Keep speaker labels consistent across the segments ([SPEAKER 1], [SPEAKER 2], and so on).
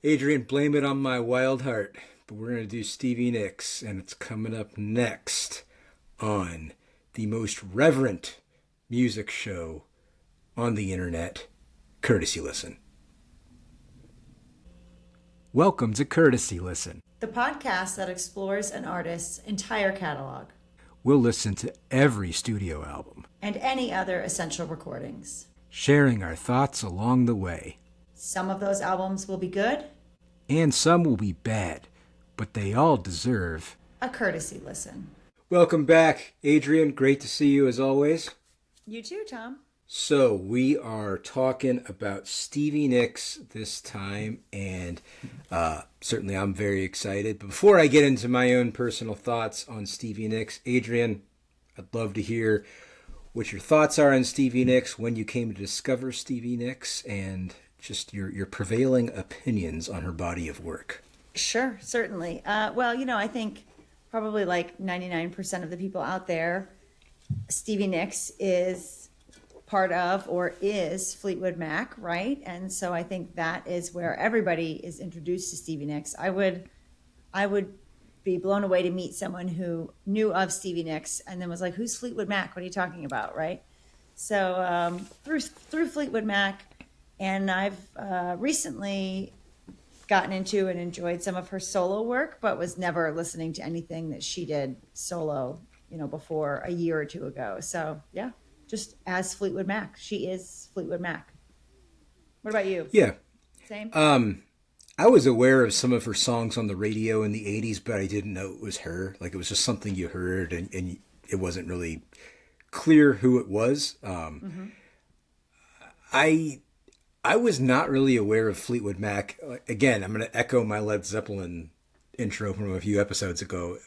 [SPEAKER 1] Adrian, blame it on my wild heart. But we're going to do Stevie Nicks, and it's coming up next on the most reverent music show on the internet, Courtesy Listen. Welcome to Courtesy Listen,
[SPEAKER 2] the podcast that explores an artist's entire catalog.
[SPEAKER 1] We'll listen to every studio album
[SPEAKER 2] and any other essential recordings,
[SPEAKER 1] sharing our thoughts along the way.
[SPEAKER 2] Some of those albums will be good,
[SPEAKER 1] and some will be bad, but they all deserve
[SPEAKER 2] a courtesy listen.
[SPEAKER 1] Welcome back, Adrian. Great to see you as always.
[SPEAKER 2] You too, Tom.
[SPEAKER 1] So we are talking about Stevie Nicks this time, and certainly I'm very excited. But before I get into my own personal thoughts on Stevie Nicks, Adrian, I'd love to hear what your thoughts are on Stevie Nicks, when you came to discover Stevie Nicks, and just your prevailing opinions on her body of work.
[SPEAKER 2] Sure, certainly. I think probably like 99% of the people out there, Stevie Nicks is part of or is Fleetwood Mac, right? And so I think that is where everybody is introduced to Stevie Nicks. I would be blown away to meet someone who knew of Stevie Nicks and then was like, "Who's Fleetwood Mac? What are you talking about?" Right? So through Fleetwood Mac, and I've recently gotten into and enjoyed some of her solo work, but was never listening to anything that she did solo, before a year or two ago. So yeah. Just as Fleetwood Mac. She is Fleetwood Mac. What about you?
[SPEAKER 1] Yeah.
[SPEAKER 2] Same?
[SPEAKER 1] I was aware of some of her songs on the radio in the 80s, but I didn't know it was her. Like, it was just something you heard, and it wasn't really clear who it was. I was not really aware of Fleetwood Mac. Again, I'm going to echo my Led Zeppelin intro from a few episodes ago.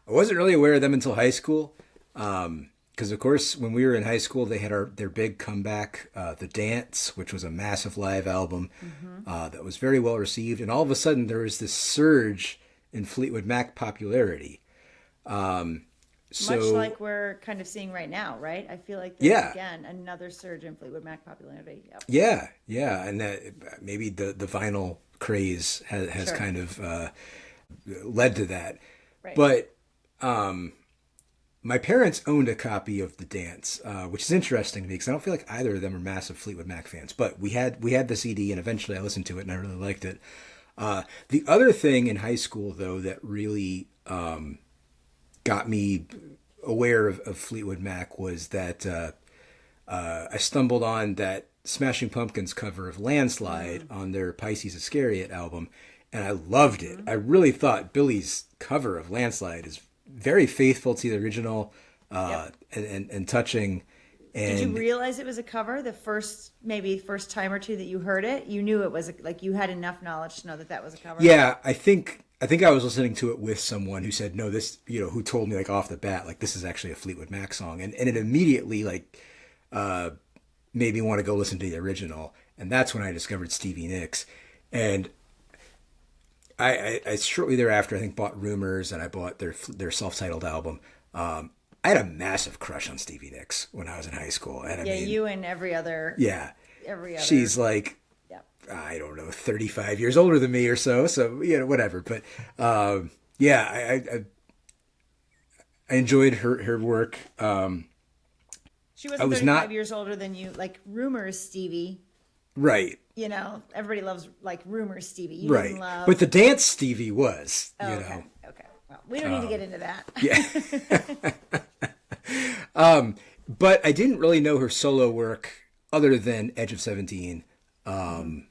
[SPEAKER 1] I wasn't really aware of them until high school. Because, of course, when we were in high school, they had their big comeback, The Dance, which was a massive live album that was very well received. And all of a sudden, there was this surge in Fleetwood Mac popularity.
[SPEAKER 2] Much like we're kind of seeing right now, right? I feel like there's, again, another surge in Fleetwood Mac popularity. Yep.
[SPEAKER 1] Yeah. And that maybe the vinyl craze has
[SPEAKER 2] Sure.
[SPEAKER 1] kind of led to that.
[SPEAKER 2] Right.
[SPEAKER 1] But my parents owned a copy of The Dance, which is interesting to me because I don't feel like either of them are massive Fleetwood Mac fans. But we had the CD, and eventually I listened to it, and I really liked it. The other thing in high school, though, that really got me aware of Fleetwood Mac was that I stumbled on that Smashing Pumpkins cover of Landslide on their Pisces Iscariot album, and I loved it. I really thought Billy's cover of Landslide is very faithful to the original and touching. And
[SPEAKER 2] did you realize it was a cover the first time or two that you heard it? You knew it was like you had enough knowledge to know that was a cover?
[SPEAKER 1] Yeah, I think I was listening to it with someone who said, no, this, who told me like off the bat, like this is actually a Fleetwood Mac song. And it immediately made me want to go listen to the original. And that's when I discovered Stevie Nicks. And I shortly thereafter, I think, bought Rumors, and I bought their self-titled album. I had a massive crush on Stevie Nicks when I was in high school. And
[SPEAKER 2] you and every other.
[SPEAKER 1] Yeah.
[SPEAKER 2] Every other.
[SPEAKER 1] She's like, I don't know, 35 years older than me or so. So, whatever. But, I enjoyed her work.
[SPEAKER 2] She wasn't 35 years older than you. Like, Rumors, Stevie.
[SPEAKER 1] Right.
[SPEAKER 2] Everybody loves like Rumors, Stevie. You
[SPEAKER 1] right.
[SPEAKER 2] didn't love.
[SPEAKER 1] But The Dance Stevie was,
[SPEAKER 2] Okay. Well, we don't need to get into that.
[SPEAKER 1] Yeah. But I didn't really know her solo work other than Edge of 17. And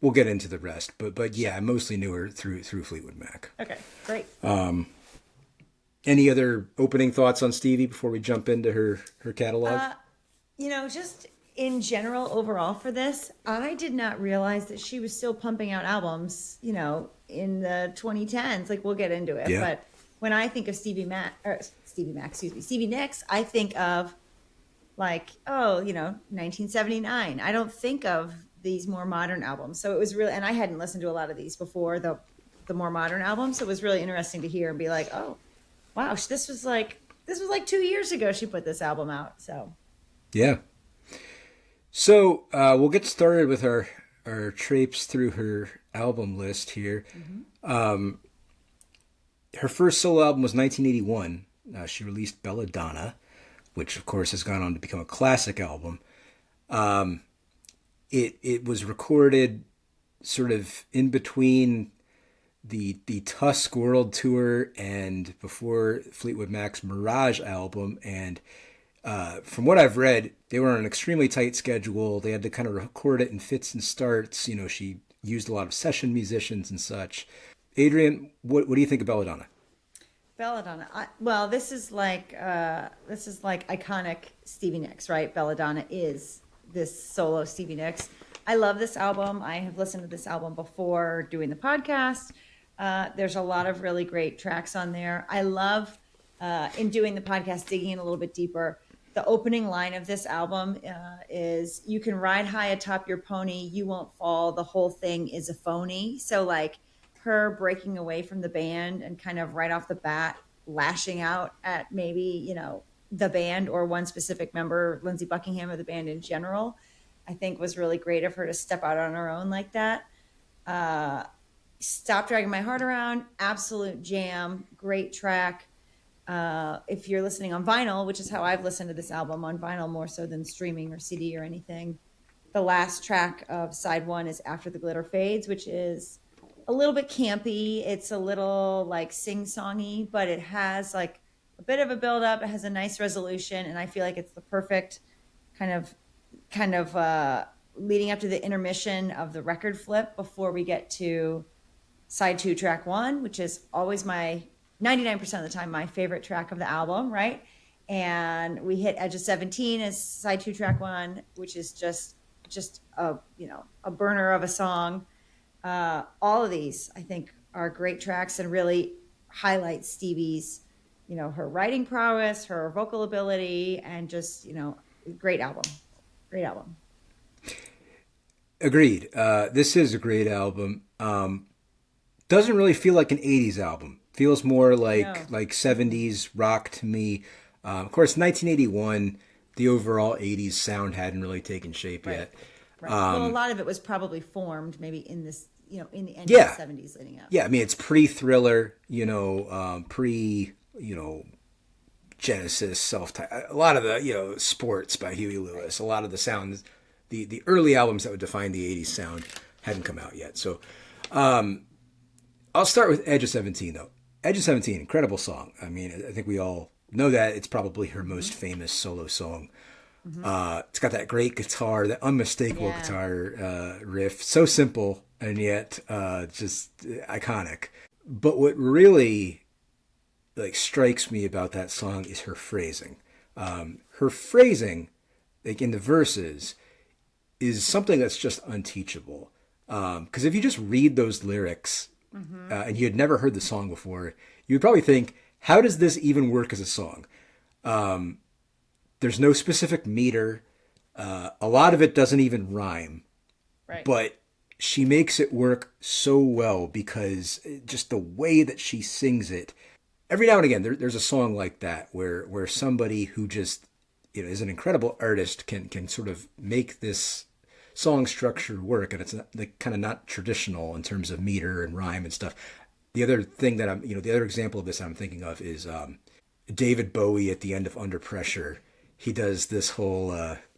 [SPEAKER 1] we'll get into the rest. But yeah, I mostly knew her through Fleetwood Mac.
[SPEAKER 2] Okay, great.
[SPEAKER 1] Any other opening thoughts on Stevie before we jump into her catalog?
[SPEAKER 2] Just in general, overall for this, I did not realize that she was still pumping out albums, in the 2010s. Like, we'll get into it.
[SPEAKER 1] Yeah.
[SPEAKER 2] But when I think of Stevie Nicks, I think of like, 1979. I don't think of these more modern albums. So it was really, and I hadn't listened to a lot of these before the more modern albums. So it was really interesting to hear and be like, oh, wow, this was like 2 years ago she put this album out. So
[SPEAKER 1] yeah. So we'll get started with our traipse through her album list here. Her first solo album was 1981. She released Belladonna, which of course has gone on to become a classic album. It was recorded sort of in between the Tusk World Tour and before Fleetwood Mac's Mirage album. And from what I've read, they were on an extremely tight schedule. They had to kind of record it in fits and starts. You know, she used a lot of session musicians and such. Adrian, what do you think of Belladonna?
[SPEAKER 2] Belladonna. Well, this is like iconic Stevie Nicks, right? Belladonna is this solo Stevie Nicks. I love this album. I have listened to this album before doing the podcast. There's a lot of really great tracks on there. I love, in doing the podcast, digging in a little bit deeper. The opening line of this album is, "You can ride high atop your pony, you won't fall, the whole thing is a phony." So like her breaking away from the band and kind of right off the bat lashing out at maybe, the band or one specific member, Lindsey Buckingham, of the band in general, I think was really great of her to step out on her own like that. Stop Dragging My Heart Around, absolute jam, great track. If you're listening on vinyl, which is how I've listened to this album, on vinyl more so than streaming or CD or anything, the last track of side one is After the Glitter Fades, which is a little bit campy. It's a little like sing-songy, but it has like a bit of a build-up. It has a nice resolution, and I feel like it's the perfect kind of leading up to the intermission of the record flip before we get to side two, track one, which is always my 99% of the time my favorite track of the album, right? And we hit Edge of 17 as side two, track one, which is just a burner of a song. All of these, I think, are great tracks and really highlight Stevie's, her writing prowess, her vocal ability, and just, great album. Great album.
[SPEAKER 1] Agreed. This is a great album. Doesn't really feel like an 80s album. Feels more like 70s rock to me. Of course, 1981, the overall 80s sound hadn't really taken shape yet.
[SPEAKER 2] Right. Well, a lot of it was probably formed maybe in this, in the end
[SPEAKER 1] of
[SPEAKER 2] the 70s leading up.
[SPEAKER 1] Yeah, I mean, it's pre-Thriller, Genesis, self-titled. A lot of the, Sports by Huey Lewis. A lot of the sounds, the early albums that would define the 80s sound hadn't come out yet. So I'll start with Edge of 17, though. Edge of 17, incredible song. I mean, I think we all know that. It's probably her most famous solo song. It's got that great guitar, that unmistakable guitar riff. So simple and yet just iconic. But what really strikes me about that song is her phrasing. Her phrasing, in the verses, is something that's just unteachable. Because if you just read those lyrics and you had never heard the song before, you would probably think, how does this even work as a song? There's no specific meter. A lot of it doesn't even rhyme.
[SPEAKER 2] Right.
[SPEAKER 1] But she makes it work so well because just the way that she sings it. Every now and again, there's a song like that where somebody who just is an incredible artist can sort of make this song structure work, and it's kind of not traditional in terms of meter and rhyme and stuff. The other thing that the other example of this I'm thinking of is David Bowie at the end of Under Pressure. He does this whole,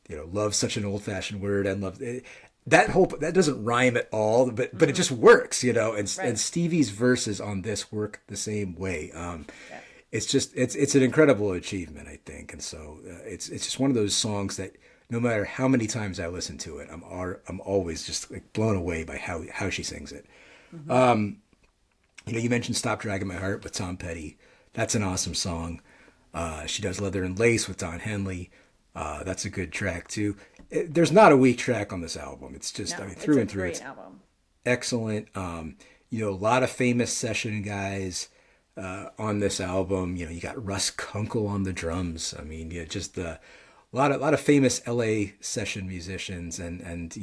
[SPEAKER 1] love's such an old-fashioned word, and love that doesn't rhyme at all, but it just works, and Stevie's verses on this work the same way. It's just it's an incredible achievement, I think, and so it's just one of those songs that no matter how many times I listen to it, I'm always just blown away by how she sings it. You mentioned "Stop Dragging My Heart" with Tom Petty. That's an awesome song. She does "Leather and Lace" with Don Henley. That's a good track too. There's not a weak track on this album. It's just through and through. It's a great album. Excellent. A lot of famous session guys on this album. You got Russ Kunkel on the drums. I mean, just a lot of famous LA session musicians, and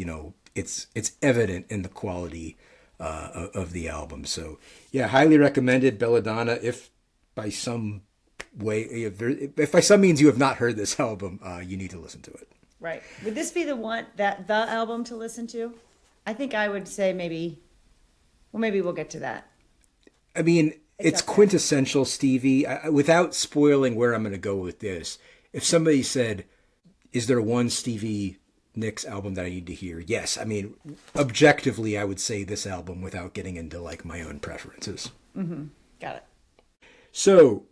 [SPEAKER 1] it's evident in the quality of the album. So yeah, highly recommended. Belladonna. If by some means you have not heard this album, you need to listen to it.
[SPEAKER 2] Right. Would this be the album to listen to? I think I would say maybe we'll get to that.
[SPEAKER 1] I mean, it's
[SPEAKER 2] up there.
[SPEAKER 1] quintessential Stevie. Without spoiling where I'm going to go with this, if somebody said, is there one Stevie Nicks album that I need to hear? Yes. I mean, objectively, I would say this album without getting into like my own preferences.
[SPEAKER 2] Mm-hmm. Got it.
[SPEAKER 1] So,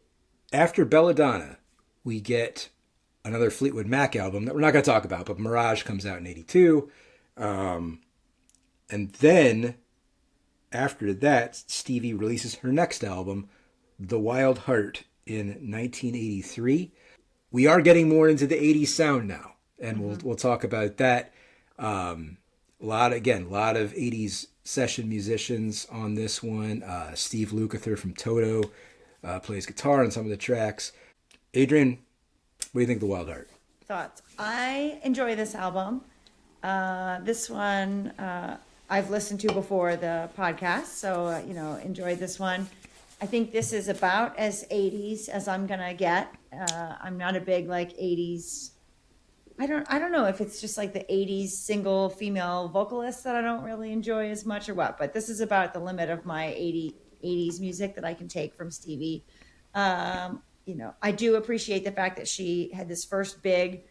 [SPEAKER 1] after Belladonna, we get another Fleetwood Mac album that we're not going to talk about, but Mirage comes out in 82. And then, after that, Stevie releases her next album, The Wild Heart, in 1983. We are getting more into the 80s sound now, and we'll talk about that. A lot of 80s session musicians on this one. Steve Lukather from Toto plays guitar on some of the tracks. Adrian, what do you think of The Wild Heart?
[SPEAKER 2] Thoughts. I enjoy this album. This one I've listened to before the podcast, so enjoyed this one. I think this is about as 80s as I'm gonna get. I'm not a big like 80s. I don't know if it's just like the 80s single female vocalist that I don't really enjoy as much or what, but this is about the limit of my 80s music that I can take from Stevie. I do appreciate the fact that she had this first big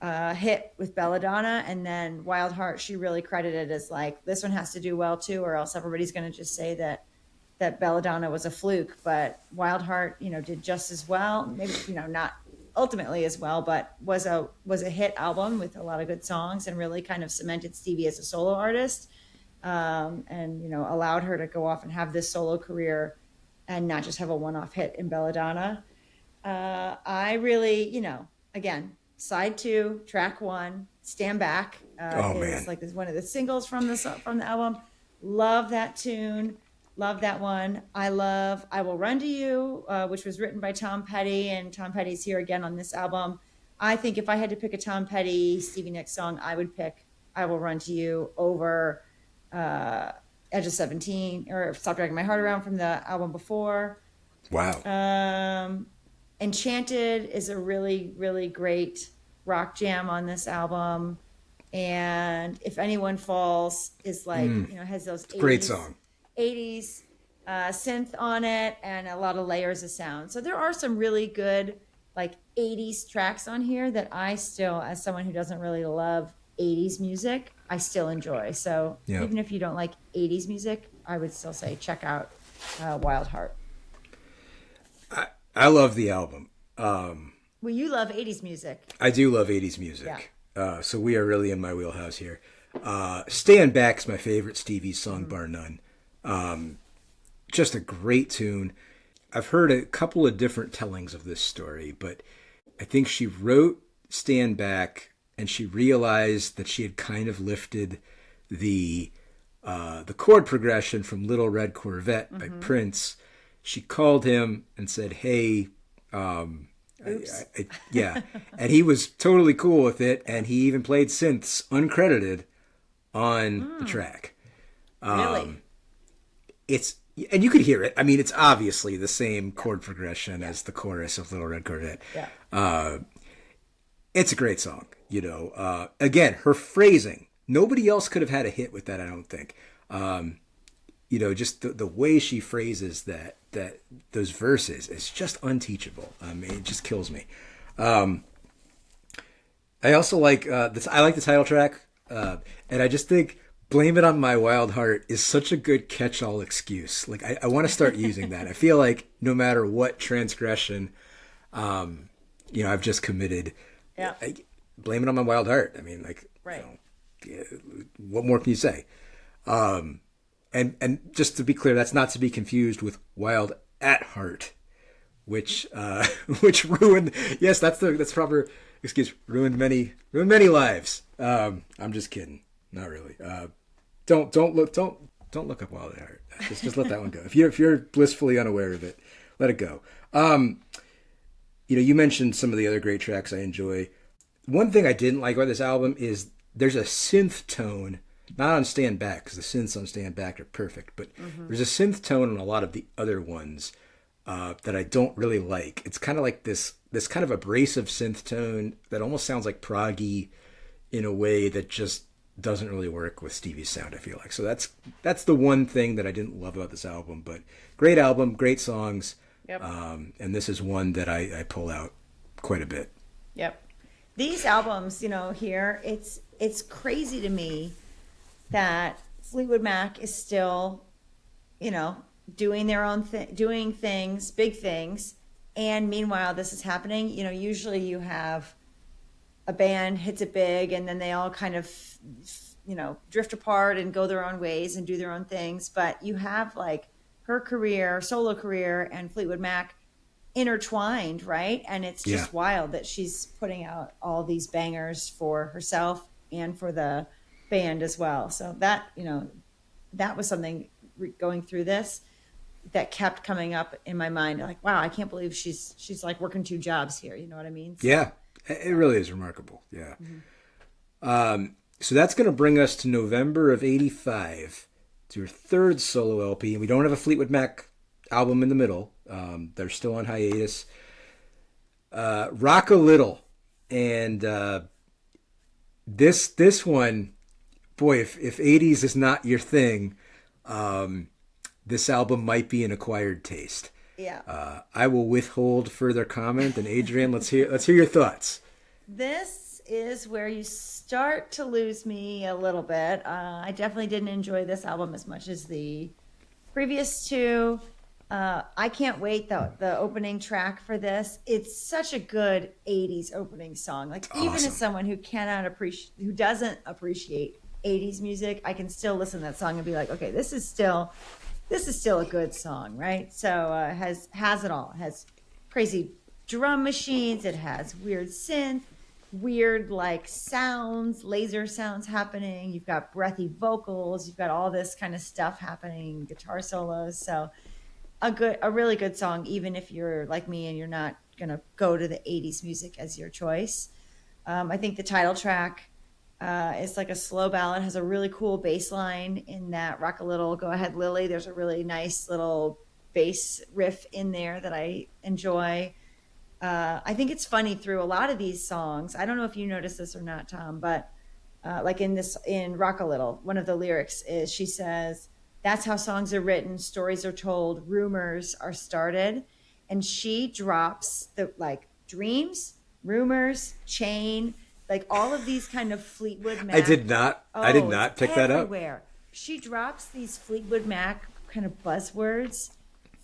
[SPEAKER 2] hit with Belladonna, and then Wild Heart she really credited as like, this one has to do well too, or else everybody's going to just say that Belladonna was a fluke. But Wild Heart did just as well, maybe not ultimately as well, but was a hit album with a lot of good songs and really kind of cemented Stevie as a solo artist, and allowed her to go off and have this solo career and not just have a one-off hit in Belladonna. I really, again, side 2, track 1, Stand Back.
[SPEAKER 1] Man.
[SPEAKER 2] Like this one of the singles from the album. Love that tune. Love that one. I love I Will Run to You, which was written by Tom Petty, and Tom Petty's here again on this album. I think if I had to pick a Tom Petty Stevie Nicks song, I would pick I Will Run to You over Edge of 17 or Stop Dragging My Heart Around from the album before.
[SPEAKER 1] Wow.
[SPEAKER 2] Enchanted is a really, really great rock jam on this album. And If Anyone Falls is like, has those 80s,
[SPEAKER 1] great song.
[SPEAKER 2] 80s synth on it and a lot of layers of sound. So there are some really good like 80s tracks on here that I still, as someone who doesn't really love 80s music, I still enjoy. So even if you don't like 80s music, I would still say check out Wild Heart.
[SPEAKER 1] I love the album.
[SPEAKER 2] Well, you love 80s music.
[SPEAKER 1] I do love 80s music.
[SPEAKER 2] Yeah.
[SPEAKER 1] So we are really in my wheelhouse here. Stand Back's my favorite Stevie song, bar none. Just a great tune. I've heard a couple of different tellings of this story, but I think she wrote Stand Back and she realized that she had kind of lifted the chord progression from Little Red Corvette by Prince. She called him and said, hey, yeah. And he was totally cool with it. And he even played synths uncredited on the track.
[SPEAKER 2] Really?
[SPEAKER 1] And you could hear it. I mean, it's obviously the same chord progression as the chorus of Little Red Corvette.
[SPEAKER 2] Yeah.
[SPEAKER 1] It's a great song. Again, her phrasing. Nobody else could have had a hit with that, I don't think. Just the way she phrases that those verses is just unteachable. I mean, it just kills me. I also like I like the title track, and I just think "Blame It on My Wild Heart" is such a good catch-all excuse. Like I want to start using that. I feel like no matter what transgression, I've just committed.
[SPEAKER 2] Yeah.
[SPEAKER 1] Blame it on my wild heart. I mean, like,
[SPEAKER 2] right.
[SPEAKER 1] What more can you say? And just to be clear, that's not to be confused with Wild at Heart, which ruined. Yes, that's proper excuse. Ruined many lives. I'm just kidding. Not really. Don't look up Wild at Heart. Just let that one go. If you're blissfully unaware of it, let it go. You mentioned some of the other great tracks I enjoy. One thing I didn't like about this album is there's a synth tone. Not on Stand Back, because the synths on Stand Back are perfect, but there's a synth tone on a lot of the other ones that I don't really like. It's kind of like this kind of abrasive synth tone that almost sounds like proggy. in a way that just doesn't really work with Stevie's sound, I feel like. So that's the one thing that I didn't love about this album. But great album, great songs.
[SPEAKER 2] Yep.
[SPEAKER 1] And this is one that I pull out quite a bit.
[SPEAKER 2] Yep. These albums, here, it's crazy to me that Fleetwood Mac is still, doing their own thing, doing things, big things. And meanwhile, this is happening. Usually you have a band hits it big and then they all kind of, drift apart and go their own ways and do their own things. But you have like her career, solo career, and Fleetwood Mac intertwined, right? And it's just wild that she's putting out all these bangers for herself and for the band as well. So that, that was something going through this that kept coming up in my mind. Like, wow, I can't believe she's like working two jobs here. You know what I mean? So,
[SPEAKER 1] yeah, it really is remarkable. Yeah. Mm-hmm. So that's going to bring us to November of '85. It's your third solo LP, and we don't have a Fleetwood Mac album in the middle. They're still on hiatus. Rock a Little, and this one, boy, if '80s is not your thing, this album might be an acquired taste.
[SPEAKER 2] Yeah.
[SPEAKER 1] I will withhold further comment. And Adrienne, let's hear your thoughts.
[SPEAKER 2] This is where you start to lose me a little bit. I definitely didn't enjoy this album as much as the previous two. I can't wait though. The opening track for this, it's such a good '80s opening song. Like even as someone who doesn't appreciate '80s music, I can still listen to that song and be like, okay, this is still a good song, right? So it has it all. It has crazy drum machines. It has weird synth, weird like sounds, laser sounds happening. You've got breathy vocals. You've got all this kind of stuff happening, guitar solos. So a really good song, even if you're like me and you're not gonna go to the '80s music as your choice. I think the title track is like a slow ballad, has a really cool bass line in that Rock a Little, Go Ahead Lily. There's a really nice little bass riff in there that I enjoy. I think it's funny through a lot of these songs. I don't know if you noticed this or not, Tom, but like in Rock a Little, one of the lyrics is she says, "That's how songs are written, stories are told, rumors are started." And she drops the like dreams, rumors, chain, like all of these kind of Fleetwood Mac.
[SPEAKER 1] I did not pick that up.
[SPEAKER 2] Everywhere. She drops these Fleetwood Mac kind of buzzwords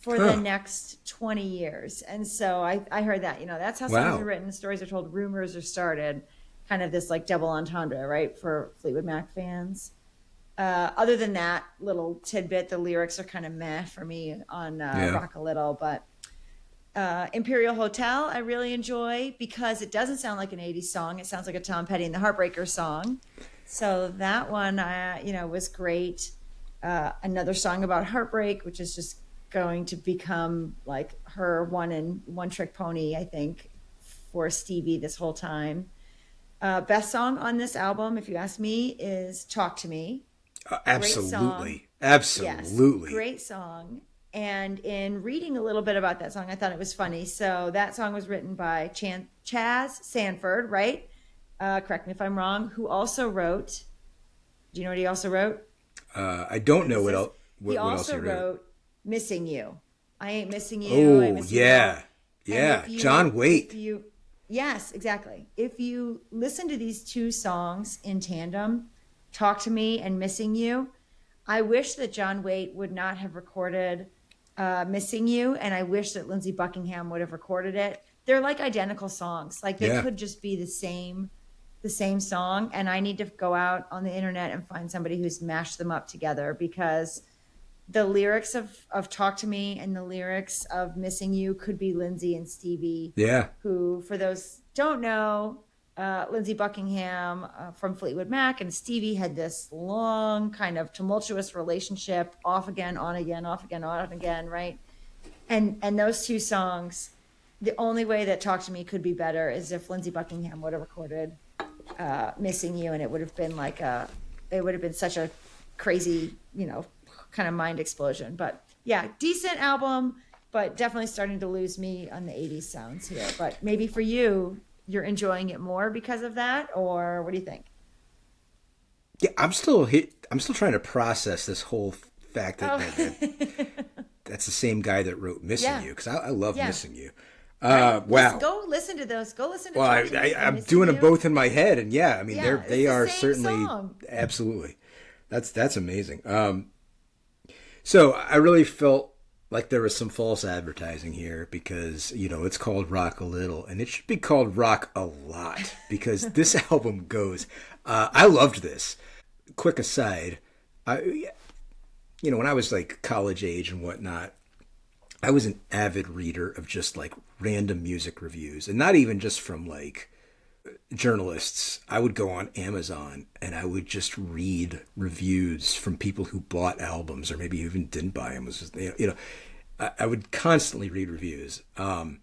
[SPEAKER 2] for the next 20 years. And so I heard that, that's how songs are written, stories are told, rumors are started. Kind of this like double entendre, right, for Fleetwood Mac fans. Other than that little tidbit, the lyrics are kind of meh for me on Rock a Little. But Imperial Hotel I really enjoy because it doesn't sound like an 80s song. It sounds like a Tom Petty and the Heartbreakers song. So that one, was great. Another song about heartbreak, which is just going to become like her one trick pony, I think, for Stevie this whole time. Best song on this album, if you ask me, is Talk to Me.
[SPEAKER 1] Absolutely.
[SPEAKER 2] Yes, great song. And in reading a little bit about that song, I thought it was funny. So that song was written by Chaz Sanford, right? Correct me if I'm wrong. Who also wrote? Do you know what he also wrote?
[SPEAKER 1] I don't know
[SPEAKER 2] he also wrote "Missing You." I ain't missing you.
[SPEAKER 1] Oh yeah. John Waite.
[SPEAKER 2] Yes, exactly. If you listen to these two songs in tandem, "Talk to Me" and "Missing You," I wish that John Waite would not have recorded "Missing You," and I wish that Lindsey Buckingham would have recorded it. They're like identical songs. Like they could just be the same song. And I need to go out on the internet and find somebody who's mashed them up together, because the lyrics of "Talk to Me" and the lyrics of "Missing You" could be Lindsey and Stevie.
[SPEAKER 1] Yeah.
[SPEAKER 2] Who, for those don't know, Lindsey Buckingham from Fleetwood Mac and Stevie had this long kind of tumultuous relationship, off again, on again, off again, on again, right? And those two songs, the only way that "Talk to Me" could be better is if Lindsey Buckingham would have recorded "Missing You," and it would have been such a crazy, kind of mind explosion. But yeah, decent album, but definitely starting to lose me on the 80s sounds here. But maybe for you, you're enjoying it more because of that, or what do you think?
[SPEAKER 1] Yeah, I'm still trying to process this whole fact that,
[SPEAKER 2] Oh,
[SPEAKER 1] that's the same guy that wrote "Missing
[SPEAKER 2] yeah,
[SPEAKER 1] You" because I love
[SPEAKER 2] yeah.
[SPEAKER 1] "Missing You."
[SPEAKER 2] Right. Listen,
[SPEAKER 1] Wow.
[SPEAKER 2] go listen to those. Go listen to
[SPEAKER 1] Well,
[SPEAKER 2] Talk to Me and
[SPEAKER 1] I'm
[SPEAKER 2] Missing
[SPEAKER 1] doing them
[SPEAKER 2] You.
[SPEAKER 1] both in my head, and yeah, I mean
[SPEAKER 2] Yeah, it's
[SPEAKER 1] they
[SPEAKER 2] the
[SPEAKER 1] are
[SPEAKER 2] same
[SPEAKER 1] certainly
[SPEAKER 2] song.
[SPEAKER 1] absolutely. That's amazing. So I really felt like there was some false advertising here because it's called Rock a Little, and it should be called Rock a Lot because this album goes. I loved this. Quick aside, I when I was like college age and whatnot, I was an avid reader of just like random music reviews, and not even just from like journalists. I would go on Amazon and I would just read reviews from people who bought albums or maybe even didn't buy them. It was just, I would constantly read reviews. And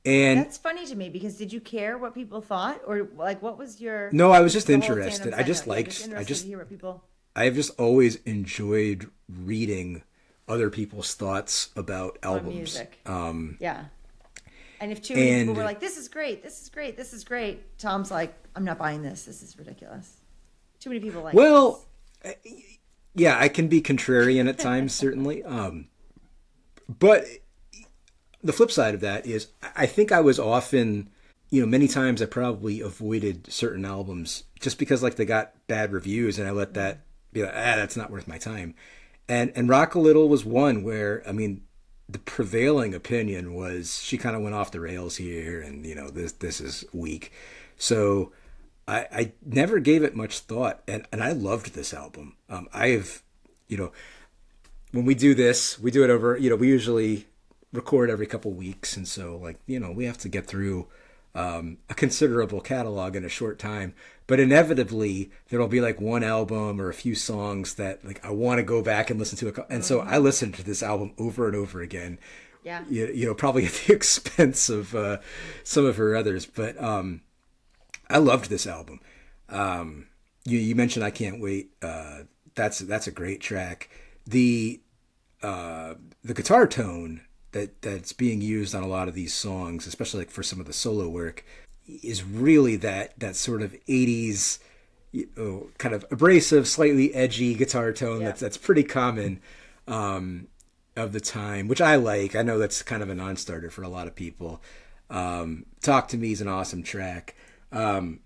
[SPEAKER 2] That's funny to me because did you care what people thought, or like what was your
[SPEAKER 1] no, I was just
[SPEAKER 2] the whole fandom
[SPEAKER 1] interested. I
[SPEAKER 2] side
[SPEAKER 1] just
[SPEAKER 2] note? Yeah, just
[SPEAKER 1] liked,
[SPEAKER 2] interested to hear what people.
[SPEAKER 1] I have just always enjoyed reading other people's thoughts about
[SPEAKER 2] On
[SPEAKER 1] albums.
[SPEAKER 2] music. Yeah. And if too many people were
[SPEAKER 1] And
[SPEAKER 2] like, "This is great, this is great, this is great," Tom's like, "I'm not buying this. This is ridiculous." Too many people like
[SPEAKER 1] well,
[SPEAKER 2] this.
[SPEAKER 1] yeah, I can be contrarian at times, certainly. But the flip side of that is I think I was often, many times I probably avoided certain albums just because like they got bad reviews and I let that be like, that's not worth my time. And Rock a Little was one where, I mean, the prevailing opinion was she kind of went off the rails here and, this is weak. So I never gave it much thought and I loved this album. You know, when we do this, we do it over, we usually record every couple weeks. And so like, we have to get through a considerable catalog in a short time, but inevitably there'll be like one album or a few songs that like I want to go back and listen to it. And so I listened to this album over and over again.
[SPEAKER 2] Yeah.
[SPEAKER 1] Probably at the expense of some of her others, but I loved this album. You mentioned "I Can't Wait." That's a great track. The guitar tone that's being used on a lot of these songs, especially like for some of the solo work, is really that sort of 80s kind of abrasive, slightly edgy guitar tone
[SPEAKER 2] Yeah.
[SPEAKER 1] that's pretty common of the time, which I like. I know that's kind of a non-starter for a lot of people. "Talk to Me" is an awesome track. One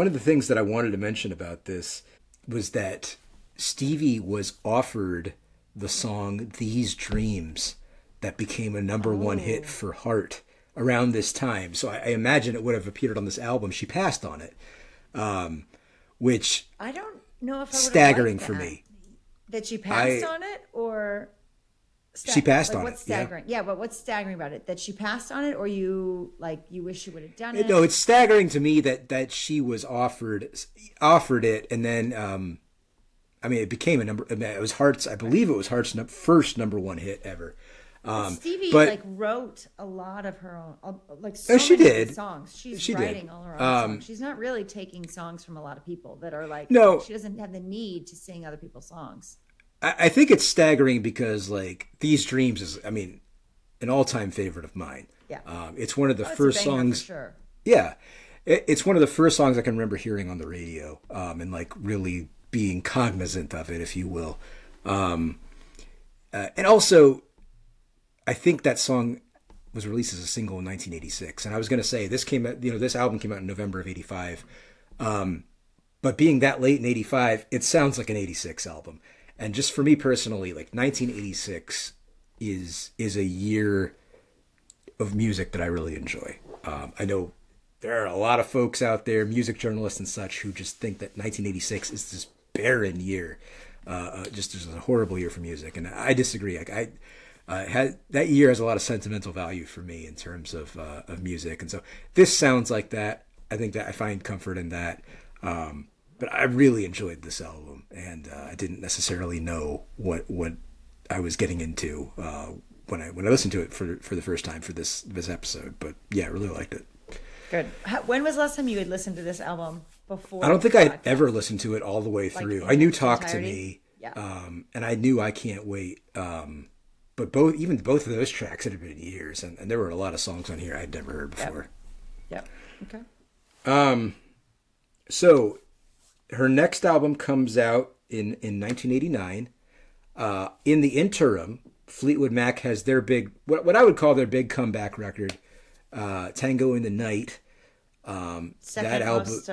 [SPEAKER 1] of the things that I wanted to mention about this was that Stevie was offered the song "These Dreams" that became a number one hit
[SPEAKER 2] Oh.
[SPEAKER 1] for Heart around this time. So I imagine it would have appeared on this album. She passed on it, which
[SPEAKER 2] I don't know if I would have
[SPEAKER 1] staggering
[SPEAKER 2] liked
[SPEAKER 1] for
[SPEAKER 2] that.
[SPEAKER 1] me.
[SPEAKER 2] That she passed
[SPEAKER 1] I
[SPEAKER 2] on it, or
[SPEAKER 1] She passed
[SPEAKER 2] like
[SPEAKER 1] on
[SPEAKER 2] what's
[SPEAKER 1] it. Yeah.
[SPEAKER 2] staggering? Yeah, but what's staggering about it? That she passed on it, or you wish she would have done it?
[SPEAKER 1] No, it's staggering to me that she was offered it, and then I mean, it became a number. I mean, it was Heart's. I believe it was Heart's first number one hit ever.
[SPEAKER 2] Stevie
[SPEAKER 1] But
[SPEAKER 2] like wrote a lot of her own, like
[SPEAKER 1] Oh,
[SPEAKER 2] so
[SPEAKER 1] she
[SPEAKER 2] many
[SPEAKER 1] did.
[SPEAKER 2] good songs. She's
[SPEAKER 1] She did.
[SPEAKER 2] writing all her own songs. She's not really taking songs from a lot of people that are like.
[SPEAKER 1] No.
[SPEAKER 2] She doesn't have the need to sing other people's songs.
[SPEAKER 1] I think it's staggering because like "These Dreams" is, I mean, an all-time favorite of mine.
[SPEAKER 2] Yeah.
[SPEAKER 1] It's one of the
[SPEAKER 2] Oh, it's a
[SPEAKER 1] first
[SPEAKER 2] banger for
[SPEAKER 1] songs.
[SPEAKER 2] sure.
[SPEAKER 1] Yeah, it's one of the first songs I can remember hearing on the radio, and like really being cognizant of it, if you will. And also, I think that song was released as a single in 1986. And I was going to say this came out, this album came out in November of '85. But being that late in '85, it sounds like an '86 album. And just for me personally, like 1986 is a year of music that I really enjoy. I know there are a lot of folks out there, music journalists and such, who just think that 1986 is this barren year, just as a horrible year for music, and I disagree. Like had that year has a lot of sentimental value for me in terms of music, and so this sounds like that. I think that I find comfort in that. But I really enjoyed this album, and I didn't necessarily know what I was getting into when I listened to it for the first time for this episode. But yeah, I really liked it.
[SPEAKER 2] Good. When was the last time you had listened to this album before?
[SPEAKER 1] I don't think
[SPEAKER 2] the
[SPEAKER 1] I'd
[SPEAKER 2] podcast?
[SPEAKER 1] ever listened to it all the way through.
[SPEAKER 2] in
[SPEAKER 1] I knew
[SPEAKER 2] its
[SPEAKER 1] "Talk to
[SPEAKER 2] entirety?
[SPEAKER 1] Me,"
[SPEAKER 2] Yeah.
[SPEAKER 1] and I knew "I Can't Wait." But both of those tracks had been years, and there were a lot of songs on here I'd never heard before.
[SPEAKER 2] Yep. Okay.
[SPEAKER 1] So her next album comes out in 1989. In the interim, Fleetwood Mac has their big, what I would call their big comeback record, Tango in the Night.
[SPEAKER 2] Second
[SPEAKER 1] That album,
[SPEAKER 2] most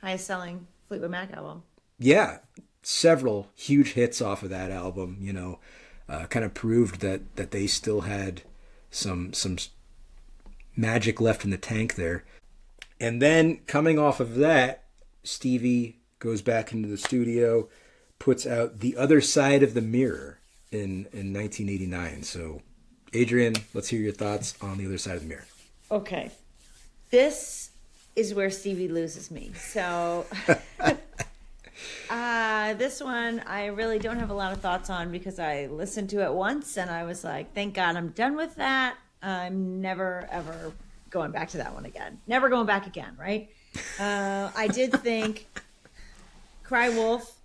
[SPEAKER 2] highest selling Fleetwood Mac album.
[SPEAKER 1] yeah, several huge hits off of that album. Kind of proved that they still had some magic left in the tank there. And then coming off of that, Stevie goes back into the studio, puts out The Other Side of the Mirror in 1989. So, Adrian, let's hear your thoughts on The Other Side of the Mirror.
[SPEAKER 2] Okay. This is where Stevie loses me. So, this one I really don't have a lot of thoughts on because I listened to it once and I was like, thank God I'm done with that. I'm never, ever going back to that one again. Never going back again, right? I did think Cry Wolf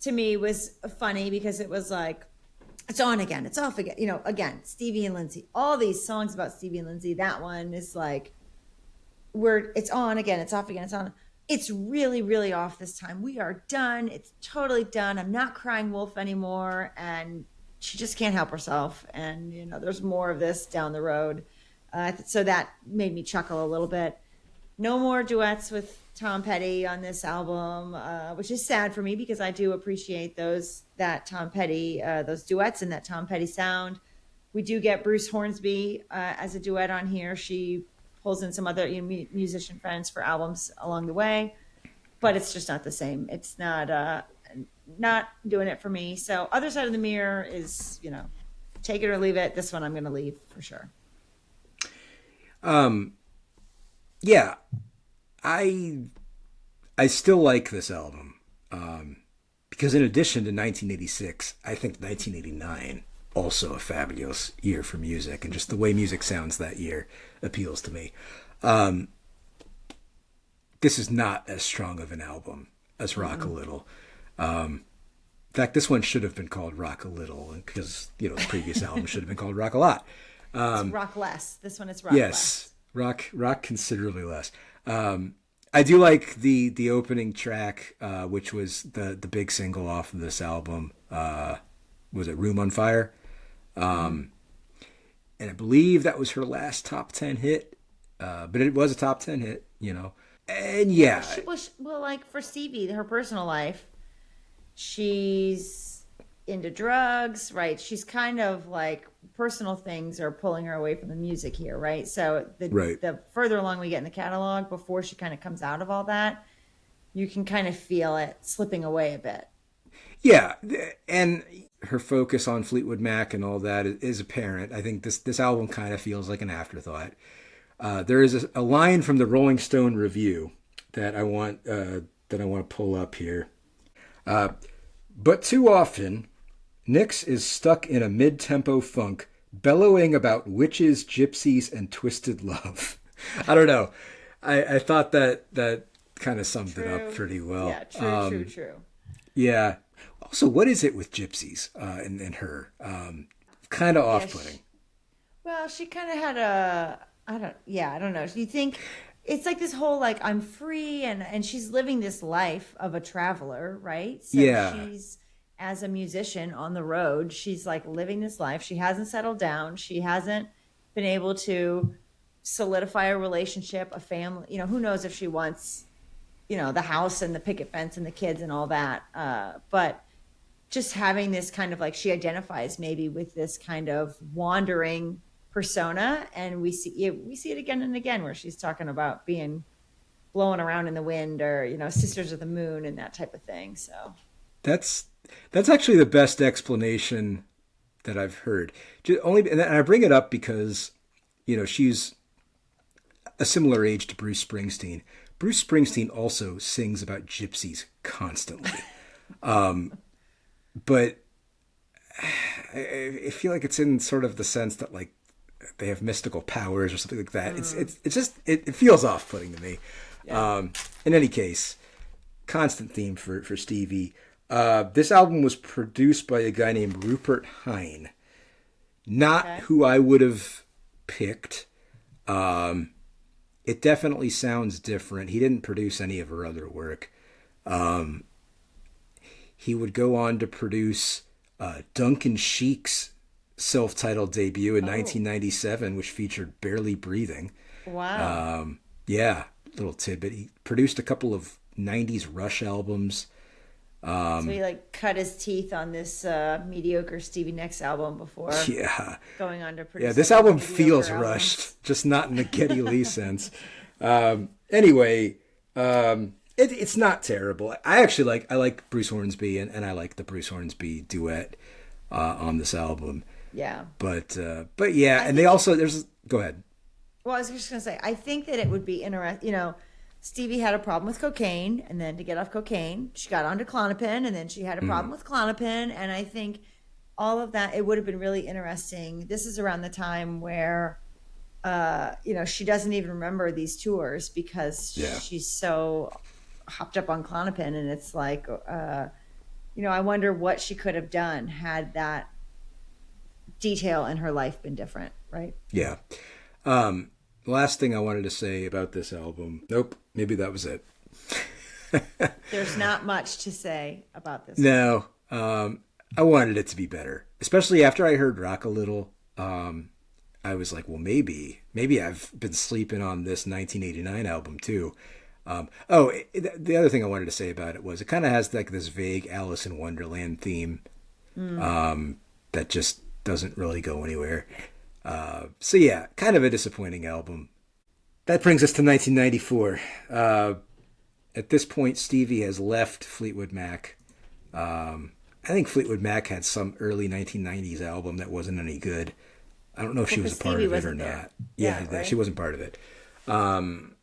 [SPEAKER 2] to me was funny because it was like, it's on again, it's off again. Again, Stevie and Lindsay, all these songs about Stevie and Lindsay, that one is like, it's on again, it's off again, it's on. It's really, really off this time. We are done. It's totally done. I'm not crying wolf anymore. And she just can't help herself. And, there's more of this down the road. So that made me chuckle a little bit. No more duets with Tom Petty on this album, which is sad for me because I do appreciate that Tom Petty, those duets and that Tom Petty sound. We do get Bruce Hornsby as a duet on here. She pulls in some other musician friends for albums along the way, but it's just not the same. It's not doing it for me. So Other Side of the Mirror is, take it or leave it. This one I'm going to leave for sure.
[SPEAKER 1] Yeah, I still like this album because in addition to 1986, I think 1989 also a fabulous year for music, and just the way music sounds that year appeals to me. This is not as strong of an album as Rock a Little. In fact, this one should have been called Rock a Little because the previous album should have been called Rock a Lot.
[SPEAKER 2] It's Rock Less. This one is Rock
[SPEAKER 1] Less.
[SPEAKER 2] Yes,
[SPEAKER 1] rock considerably less. I do like the opening track, which was the big single off of this album. Was it Room on Fire? And I believe that was her last top 10 hit. But it was a top 10 hit, And yeah.
[SPEAKER 2] Well, like for Stevie, her personal life, she's into drugs, right? She's kind of like personal things are pulling her away from the music here, right? So the further along we get in the catalog, before she kind of comes out of all that, you can kind of feel it slipping away a bit.
[SPEAKER 1] Yeah, and her focus on Fleetwood Mac and all that is apparent. I think this album kind of feels like an afterthought. There is a line from the Rolling Stone review that I want to pull up here. But too often, Nicks is stuck in a mid-tempo funk, bellowing about witches, gypsies, and twisted love. I don't know. I thought that kind of summed it up pretty well.
[SPEAKER 2] Yeah, true.
[SPEAKER 1] Yeah. Also, what is it with gypsies and her? Kind of off-putting.
[SPEAKER 2] She kind of had I don't know. Do you think it's like this whole like I'm free and she's living this life of a traveler, right? So she's as a musician on the road, she's like living this life. She hasn't settled down. She hasn't been able to solidify a relationship, a family. Who knows if she wants, the house and the picket fence and the kids and all that. But just having this kind of like, she identifies maybe with this kind of wandering persona, and we see it again and again where she's talking about being blowing around in the wind or Sisters of the Moon and that type of thing. So that's actually the best explanation that I've heard. And I bring it up because she's a similar age to Bruce Springsteen. Bruce Springsteen also sings about gypsies constantly, but I feel like it's in sort of the sense that like they have mystical powers or something like that. It's just it feels off-putting to me. Yeah. In any case, constant theme for Stevie. This album was produced by a guy named Rupert Hine. Not who I would have picked. It definitely sounds different. He didn't produce any of her other work.
[SPEAKER 1] He would go on to produce Duncan Sheik's self-titled debut in 1997, which featured Barely Breathing.
[SPEAKER 2] Wow.
[SPEAKER 1] Yeah, little tidbit. He produced a couple of 90s Rush albums.
[SPEAKER 2] So he like cut his teeth on this mediocre Stevie Nicks album before
[SPEAKER 1] Yeah.
[SPEAKER 2] going on to produce.
[SPEAKER 1] Yeah, this
[SPEAKER 2] like
[SPEAKER 1] album
[SPEAKER 2] mediocre
[SPEAKER 1] feels
[SPEAKER 2] albums.
[SPEAKER 1] rushed, just not in the Geddy Lee sense. Anyway, it's not terrible. I like Bruce Hornsby, and I like the Bruce Hornsby duet on this album.
[SPEAKER 2] Yeah.
[SPEAKER 1] But yeah, and they also go ahead.
[SPEAKER 2] Well, I was just going to say, I think that it would be interesting. Stevie had a problem with cocaine, and then to get off cocaine, she got onto Klonopin, and then she had a problem with Klonopin. And I think all of that, it would have been really interesting. This is around the time where, she doesn't even remember these tours because she's so hopped up on Klonopin. And it's like, I wonder what she could have done had that detail in her life been different, right?
[SPEAKER 1] Yeah. Last thing I wanted to say about this album. Nope, maybe that was it.
[SPEAKER 2] There's not much to say about this.
[SPEAKER 1] No, I wanted it to be better, especially after I heard Rock a Little. I was like, well, maybe I've been sleeping on this 1989 album too. The other thing I wanted to say about it was it kind of has like this vague Alice in Wonderland theme that just doesn't really go anywhere. So yeah, kind of a disappointing album. That brings us to 1994. At this point, Stevie has left Fleetwood Mac. I think Fleetwood Mac had some early 1990s album that wasn't any good. I don't know if she was a part of it or not. Yeah,
[SPEAKER 2] right?
[SPEAKER 1] She wasn't part of it. And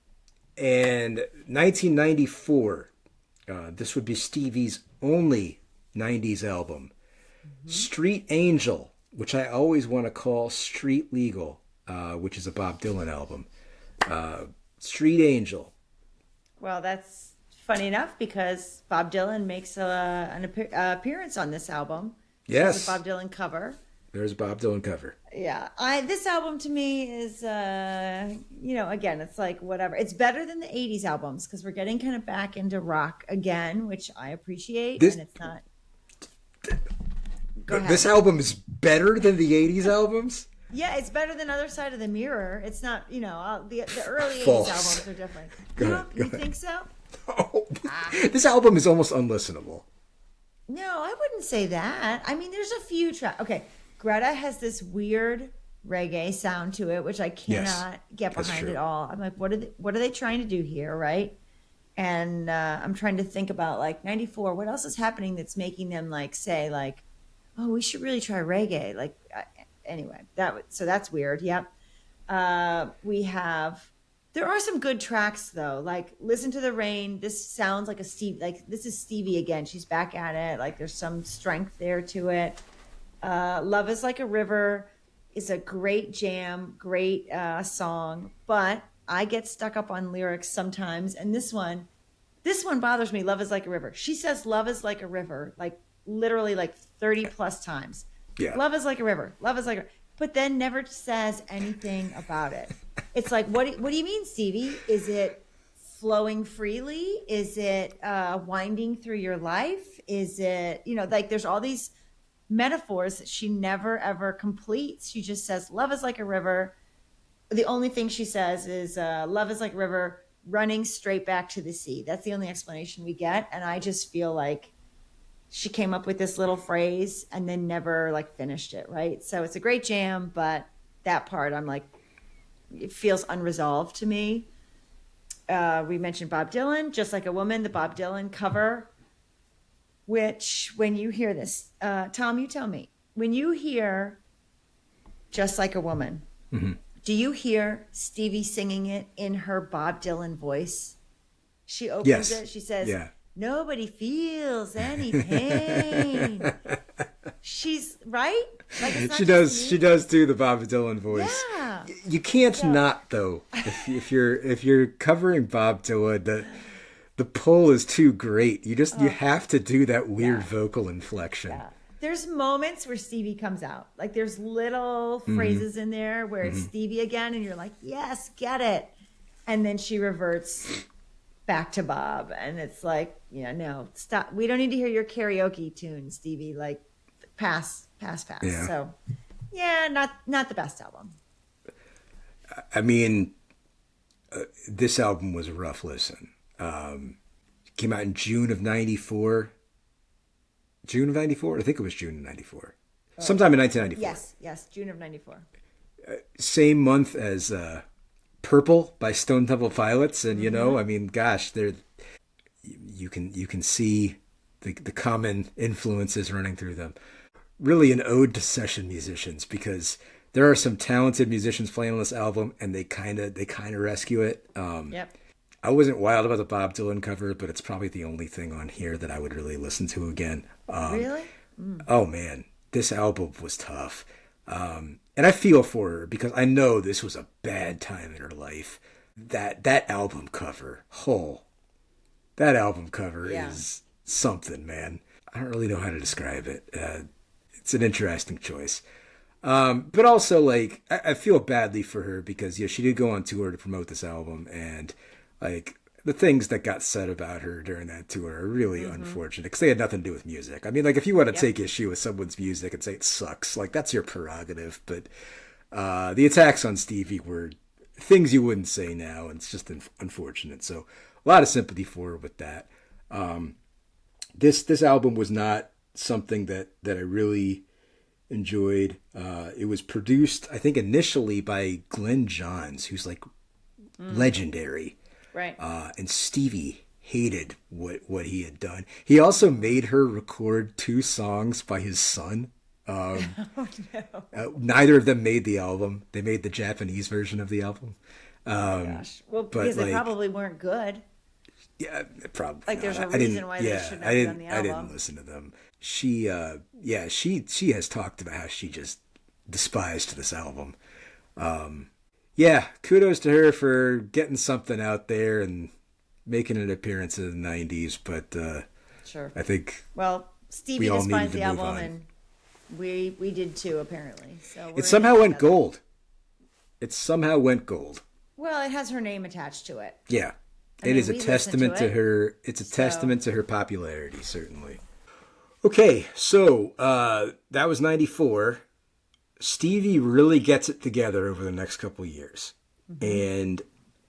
[SPEAKER 1] 1994, this would be Stevie's only 90s album. Street Angel, which I always want to call Street Legal, which is a Bob Dylan album. Street Angel.
[SPEAKER 2] Well, that's funny enough because Bob Dylan makes an appearance on this album.
[SPEAKER 1] Yes.
[SPEAKER 2] It's a Bob Dylan cover.
[SPEAKER 1] There's a Bob Dylan cover.
[SPEAKER 2] Yeah. This album to me is, again, it's like whatever. It's better than the 80s albums because we're getting kind of back into rock again, which I appreciate. And it's not... Go ahead.
[SPEAKER 1] This album is better than the 80s albums?
[SPEAKER 2] Yeah, it's better than Other Side of the Mirror. It's not, the early 80s
[SPEAKER 1] False.
[SPEAKER 2] albums are different.
[SPEAKER 1] Go
[SPEAKER 2] You
[SPEAKER 1] ahead.
[SPEAKER 2] think so?
[SPEAKER 1] Oh, this album is almost unlistenable.
[SPEAKER 2] No, I wouldn't say that. I mean, there's a few tracks. Okay, Greta has this weird reggae sound to it, which I cannot get behind at all. I'm like, what are they trying to do here, right? And I'm trying to think about like 94. What else is happening that's making them like say like, oh, we should really try reggae. Like, anyway, so that's weird. Yep. There are some good tracks though. Like Listen to the Rain. This sounds like this is Stevie again. She's back at it. Like there's some strength there to it. Love is Like a River is a great jam, great song, but I get stuck up on lyrics sometimes. And this one bothers me. Love is Like a River. She says love is like a river, like literally like 30 plus times.
[SPEAKER 1] Yeah.
[SPEAKER 2] Love is like a river. Love is like a, but then never says anything about it. It's like, what do you mean, Stevie? Is it flowing freely? Is it winding through your life? Is it, like there's all these metaphors that she never ever completes. She just says, love is like a river. The only thing she says is love is like a river running straight back to the sea. That's the only explanation we get. And I just feel like she came up with this little phrase and then never like finished it. Right. So it's a great jam, but that part I'm like, it feels unresolved to me. We mentioned Bob Dylan, Just Like a Woman, the Bob Dylan cover, which when you hear this, Tom, you tell me, when you hear Just Like a Woman, do you hear Stevie singing it in her Bob Dylan voice? She opens it. She says, nobody feels any pain. She's right. Like it's not
[SPEAKER 1] She does. She does do the Bob Dylan voice.
[SPEAKER 2] Yeah.
[SPEAKER 1] You can't not though. If you're covering Bob Dylan, the pull is too great. You have to do that weird vocal inflection.
[SPEAKER 2] Yeah. There's moments where Stevie comes out. Like there's little phrases in there where it's Stevie again, and you're like, yes, get it. And then she reverts back to Bob. And it's like, yeah, no, stop. We don't need to hear your karaoke tune, Stevie. Like, pass, pass, pass.
[SPEAKER 1] Yeah.
[SPEAKER 2] So, yeah, not the best album.
[SPEAKER 1] I mean, this album was a rough listen. Came out in June of '94. June of '94? I think it was June of '94. Sometime in 1994.
[SPEAKER 2] Yes, June of '94.
[SPEAKER 1] Same month as Purple by Stone Temple Pilots, and I mean, gosh, you can see the common influences running through them. Really an ode to session musicians, because there are some talented musicians playing on this album, and they kind of rescue it.
[SPEAKER 2] Yep.
[SPEAKER 1] I wasn't wild about the Bob Dylan cover, but it's probably the only thing on here that I would really listen to again.
[SPEAKER 2] Really?
[SPEAKER 1] Oh man, this album was tough. And I feel for her, because I know this was a bad time in her life. That album cover, that album cover is something, man. I don't really know how to describe it. It's an interesting choice. But also, like, I feel badly for her, because she did go on tour to promote this album, and like the things that got said about her during that tour are really unfortunate, because they had nothing to do with music. I mean, like, if you want to take issue with someone's music and say it sucks, like, that's your prerogative. But the attacks on Stevie were things you wouldn't say now, and it's just unfortunate. So a lot of sympathy for her with that. This album was not something that I really enjoyed. It was produced, I think, initially by Glenn Johns, who's like legendary.
[SPEAKER 2] Right.
[SPEAKER 1] And Stevie hated what he had done. He also made her record 2 songs by his son.
[SPEAKER 2] Oh, no.
[SPEAKER 1] Neither of them made the album. They made the Japanese version of the album.
[SPEAKER 2] Oh, gosh. Well, because they probably weren't good.
[SPEAKER 1] Yeah, probably.
[SPEAKER 2] Like, there's a reason why they shouldn't have done the album.
[SPEAKER 1] I didn't listen to them. She has talked about how she just despised this album. Yeah, kudos to her for getting something out there and making an appearance in the 90s, but
[SPEAKER 2] sure.
[SPEAKER 1] I think
[SPEAKER 2] Stevie despised the album, and we did too, apparently. So
[SPEAKER 1] it somehow went gold. It somehow went gold.
[SPEAKER 2] Well, it has her name attached to it.
[SPEAKER 1] Yeah. It is a testament to her. It's a testament to her popularity, certainly. Okay, so that was 94. Stevie really gets it together over the next couple of years. And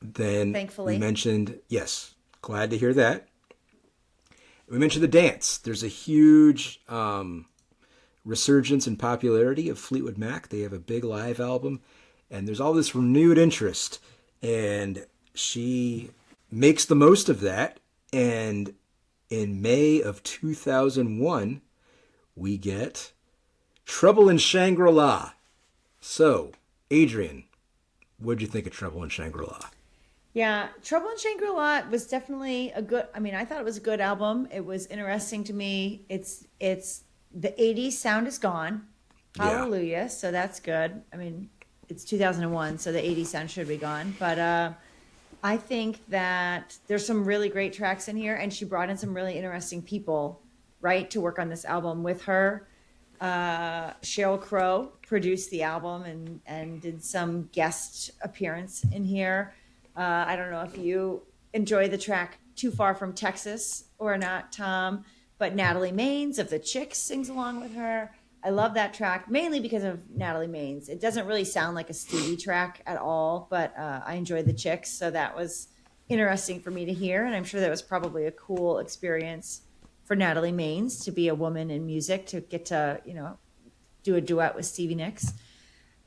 [SPEAKER 1] then
[SPEAKER 2] thankfully,
[SPEAKER 1] we mentioned, yes, glad to hear that. We mentioned the dance. There's a huge resurgence in popularity of Fleetwood Mac. They have a big live album, and there's all this renewed interest. And she makes the most of that. And in May of 2001, we get Trouble in Shangri-La. So, Adrian, what did you think of Trouble in Shangri-La?
[SPEAKER 2] Yeah, Trouble in Shangri-La was definitely I thought it was a good album. It was interesting to me. It's the 80s sound is gone. Hallelujah. Yeah. So that's good. I mean, it's 2001, so the 80s sound should be gone. But I think that there's some really great tracks in here, and she brought in some really interesting people, right, to work on this album with her. Sheryl Crow produced the album and did some guest appearance in here. I don't know if you enjoy the track Too Far from Texas or not, Tom, but Natalie Maines of the Chicks sings along with her. I love that track, mainly because of Natalie Maines. It doesn't really sound like a Stevie track at all, but I enjoy the Chicks, so that was interesting for me to hear, and I'm sure that was probably a cool experience for Natalie Maines to be a woman in music, to get to, do a duet with Stevie Nicks.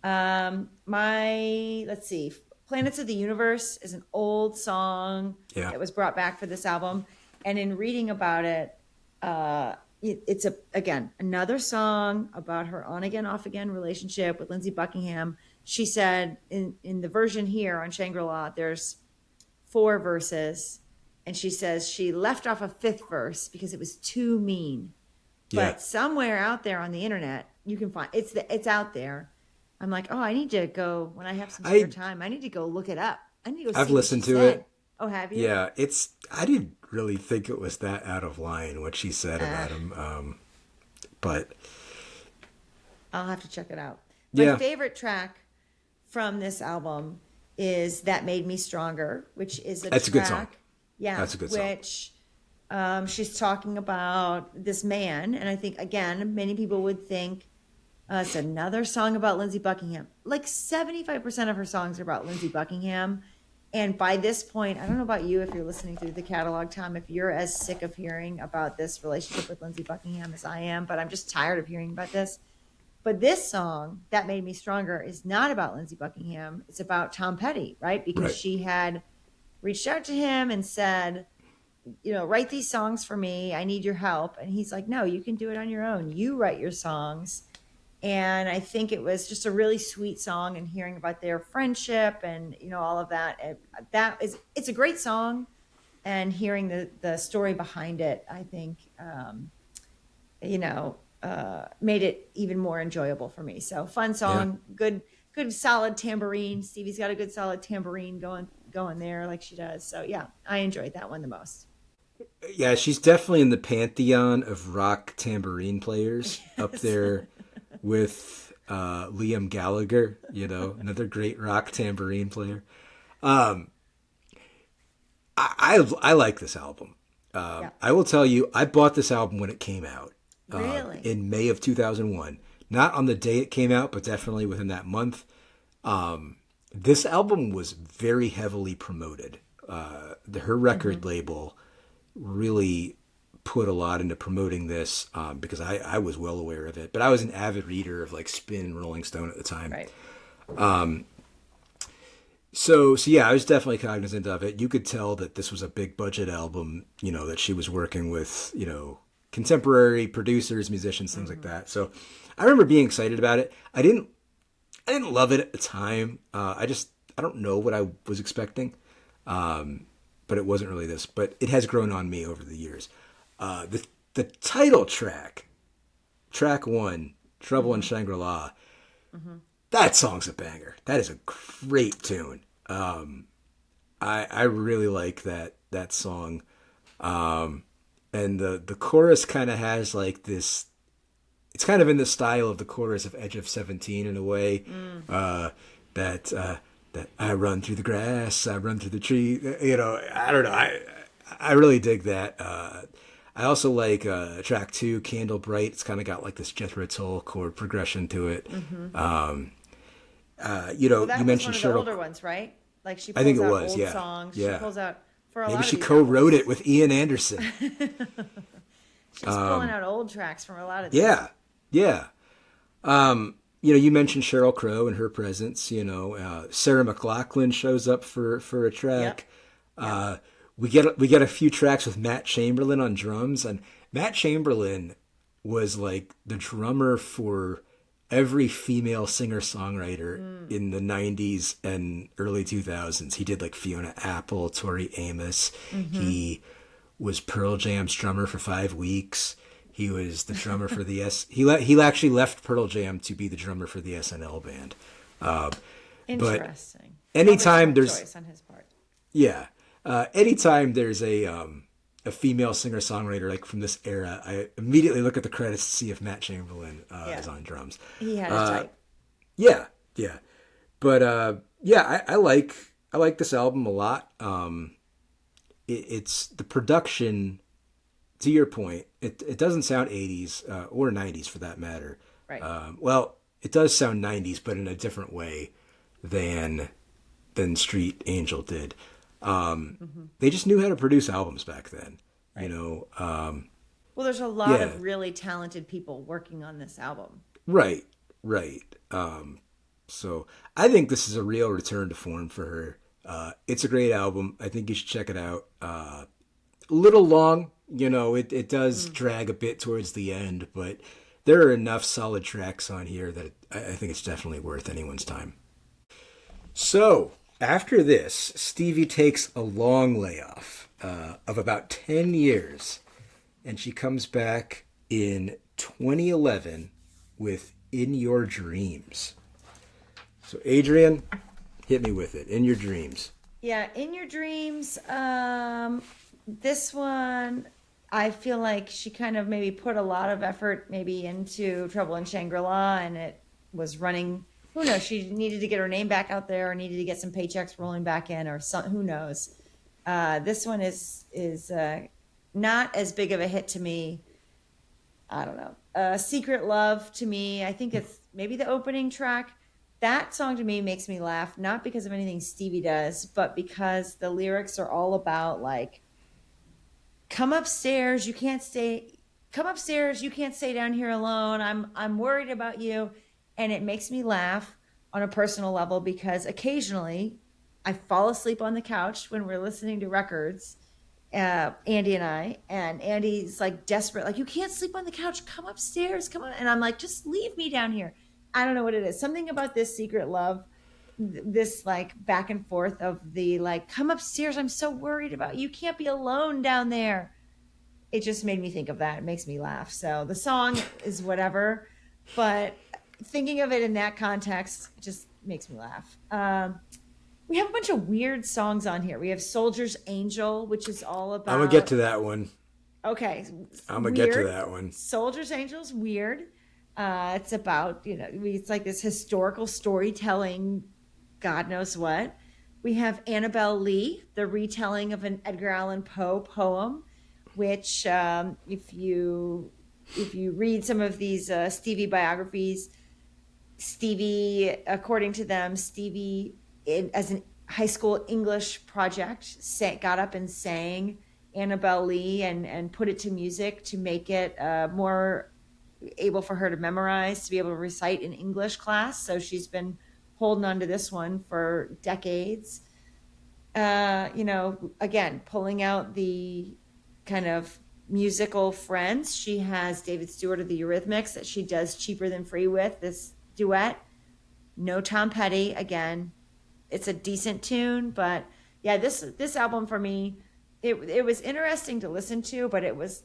[SPEAKER 2] Let's see, Planets of the Universe is an old song that was brought back for this album, and in reading about it, it's again another song about her on again off again relationship with Lindsey Buckingham. She said in the version here on Shangri-La there's 4 verses, and she says she left off a 5th verse because it was too mean. But somewhere out there on the internet you can find it's out there. I'm like, I need to go when I have some spare time. I need to go look it up. I need to go. I've listened to it. Oh, have you?
[SPEAKER 1] Yeah, I didn't really think it was that out of line what she said about him, but
[SPEAKER 2] I'll have to check it out. My favorite track from this album is That Made Me Stronger, which is a
[SPEAKER 1] good song.
[SPEAKER 2] Yeah,
[SPEAKER 1] That's a good song.
[SPEAKER 2] which she's talking about this man, and I think again, many people would think it's another song about Lindsey Buckingham. Like 75% of her songs are about Lindsey Buckingham. And by this point, I don't know about you if you're listening through the catalog, Tom, if you're as sick of hearing about this relationship with Lindsey Buckingham as I am, but I'm just tired of hearing about this. But this song, That Made Me Stronger, is not about Lindsey Buckingham. It's about Tom Petty, right? Because
[SPEAKER 1] Right.
[SPEAKER 2] she had reached out to him and said, write these songs for me. I need your help. And he's like, no, you can do it on your own. You write your songs. And I think it was just a really sweet song, and hearing about their friendship and, all of that. It's a great song, and hearing the story behind it, I think, made it even more enjoyable for me. So fun
[SPEAKER 1] Yeah.
[SPEAKER 2] song, good solid tambourine. Stevie's got a good solid tambourine going there like she does. So yeah, I enjoyed that one the most.
[SPEAKER 1] Yeah, she's definitely in the pantheon of rock tambourine players, up
[SPEAKER 2] Yes.
[SPEAKER 1] there with Liam Gallagher, another great rock tambourine player. I like this album.
[SPEAKER 2] Yeah.
[SPEAKER 1] I will tell you, I bought this album when it came out
[SPEAKER 2] Really?
[SPEAKER 1] in May of 2001. Not on the day it came out, but definitely within that month. This album was very heavily promoted. Her record label really put a lot into promoting this because I was well aware of it. But I was an avid reader of like Spin and Rolling Stone at the time.
[SPEAKER 2] Right.
[SPEAKER 1] So yeah, I was definitely cognizant of it. You could tell that this was a big budget album, that she was working with, contemporary producers, musicians, things like that. So I remember being excited about it. I didn't love it at the time. I don't know what I was expecting. But it wasn't really this. But it has grown on me over the years. The title track, track 1, Trouble in Shangri-La, that song's a banger. That is a great tune. I really like that song. And the chorus kind of has like this. It's kind of in the style of the chorus of Edge of 17 in a way. That I run through the grass, I run through the tree. I don't know. I really dig that. I also like track 2, Candle Bright. It's kind of got like this Jethro Tull chord progression to it.
[SPEAKER 2] Well,
[SPEAKER 1] You
[SPEAKER 2] that was
[SPEAKER 1] mentioned
[SPEAKER 2] one of the
[SPEAKER 1] Cheryl.
[SPEAKER 2] older ones, right? Like she
[SPEAKER 1] I think
[SPEAKER 2] pulls
[SPEAKER 1] it
[SPEAKER 2] out
[SPEAKER 1] was,
[SPEAKER 2] old
[SPEAKER 1] yeah,
[SPEAKER 2] songs.
[SPEAKER 1] yeah.
[SPEAKER 2] She pulls out for a
[SPEAKER 1] Maybe
[SPEAKER 2] lot of
[SPEAKER 1] she
[SPEAKER 2] these
[SPEAKER 1] co-wrote
[SPEAKER 2] albums.
[SPEAKER 1] it with Ian Anderson.
[SPEAKER 2] She's pulling out old tracks from a lot of these.
[SPEAKER 1] Yeah, yeah. You mentioned Sheryl Crow and her presence. Sarah McLachlan shows up for a track.
[SPEAKER 2] Yep.
[SPEAKER 1] We get a few tracks with Matt Chamberlain on drums, and Matt Chamberlain was like the drummer for every female singer-songwriter in the 90s and early 2000s. He did like Fiona Apple, Tori Amos. He was Pearl Jam's drummer for 5 weeks. He was the drummer for the he actually left Pearl Jam to be the drummer for the SNL band.
[SPEAKER 2] Interesting.
[SPEAKER 1] Anytime
[SPEAKER 2] Probably a smart
[SPEAKER 1] there's
[SPEAKER 2] choice on his part.
[SPEAKER 1] yeah, anytime there's a female singer songwriter like from this era, I immediately look at the credits to see if Matt Chamberlain
[SPEAKER 2] Yeah.
[SPEAKER 1] is on drums.
[SPEAKER 2] He had a type.
[SPEAKER 1] Yeah, yeah, but yeah, I like this album a lot. It's the production. To your point, it doesn't sound 80s or 90s for that matter.
[SPEAKER 2] Right.
[SPEAKER 1] Well, it does sound 90s, but in a different way than Street Angel did. They just knew how to produce albums back then.
[SPEAKER 2] Right.
[SPEAKER 1] Um,
[SPEAKER 2] Well, there's a lot
[SPEAKER 1] yeah.
[SPEAKER 2] of really talented people working on this album.
[SPEAKER 1] right. So I think this is a real return to form for her. It's a great album. I think you should check it out. A little long, it does drag a bit towards the end, but there are enough solid tracks on here that I think it's definitely worth anyone's time. So after this, Stevie takes a long layoff of about 10 years, and she comes back in 2011 with In Your Dreams. So Adrian, hit me with it. In Your Dreams.
[SPEAKER 2] Yeah, In Your Dreams. This one, I feel like she kind of maybe put a lot of effort maybe into Trouble in Shangri-La, and it was running. Who knows? She needed to get her name back out there, or needed to get some paychecks rolling back in, or some. Who knows? This one is not as big of a hit to me. I don't know. Secret Love to me, I think it's maybe the opening track. That song to me makes me laugh, not because of anything Stevie does, but because the lyrics are all about like, come upstairs, you can't stay. Come upstairs, you can't stay down here alone. I'm worried about you, and it makes me laugh on a personal level because occasionally I fall asleep on the couch when we're listening to records, Andy and Andy's like desperate, like, you can't sleep on the couch, come upstairs, come on. And I'm like, just leave me down here. I don't know what it is. Something about this Secret Love, this like back and forth of the like, come upstairs, I'm so worried about you, can't be alone down there. It just made me think of that. It makes me laugh. So the song is whatever, but thinking of it in that context, it just makes me laugh. We have a bunch of weird songs on here. We have Soldier's Angel, which is all about...
[SPEAKER 1] I'm going to get to that one.
[SPEAKER 2] Okay.
[SPEAKER 1] I'm going to get to that one.
[SPEAKER 2] Soldier's Angel's weird. It's about, it's like this historical storytelling, God knows what. We have Annabelle Lee, the retelling of an Edgar Allan Poe poem, which if you read some of these Stevie biographies, Stevie, according to them, Stevie, as a high school English project, got up and sang Annabelle Lee and put it to music to make it more able for her to memorize, to be able to recite in English class. So she's been holding on to this one for decades. Again, pulling out the kind of musical friends. She has David Stewart of the Eurythmics that she does Cheaper Than Free with, this duet. No Tom Petty, again. It's a decent tune, but yeah, this album for me, it was interesting to listen to, but it was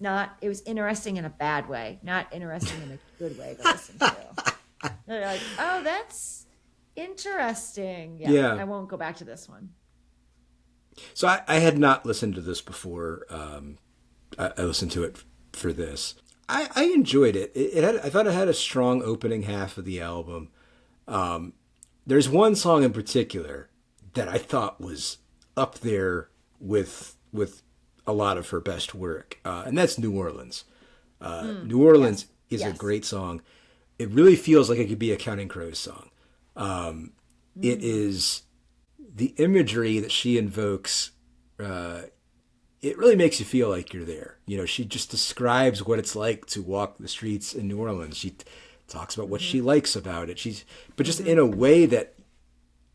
[SPEAKER 2] interesting in a bad way, not interesting in a good way to listen to. They're like, oh, that's interesting. Yeah. I won't go back to this one.
[SPEAKER 1] So I had not listened to this before. I listened to it for this. I enjoyed it. I thought it had a strong opening half of the album. There's one song in particular that I thought was up there with a lot of her best work, and that's New Orleans. New Orleans is a great song. It really feels like it could be a Counting Crows song. It is the imagery that she invokes. It really makes you feel like you're there. She just describes what it's like to walk the streets in New Orleans. She talks about what she likes about it. But just in a way that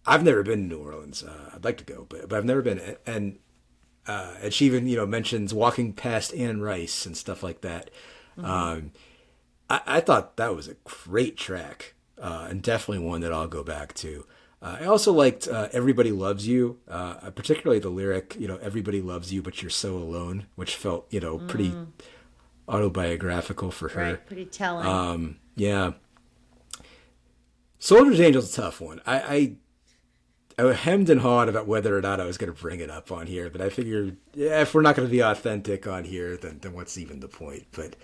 [SPEAKER 1] I've never been to New Orleans. I'd like to go, but I've never been. And she even, mentions walking past Anne Rice and stuff like that. I thought that was a great track, and definitely one that I'll go back to. I also liked Everybody Loves You, particularly the lyric, everybody loves you, but you're so alone, which felt, pretty autobiographical for her.
[SPEAKER 2] Right, pretty telling.
[SPEAKER 1] Yeah. Soldier's Angel's a tough one. I hemmed and hawed about whether or not I was going to bring it up on here, but I figured, if we're not going to be authentic on here, then what's even the point? But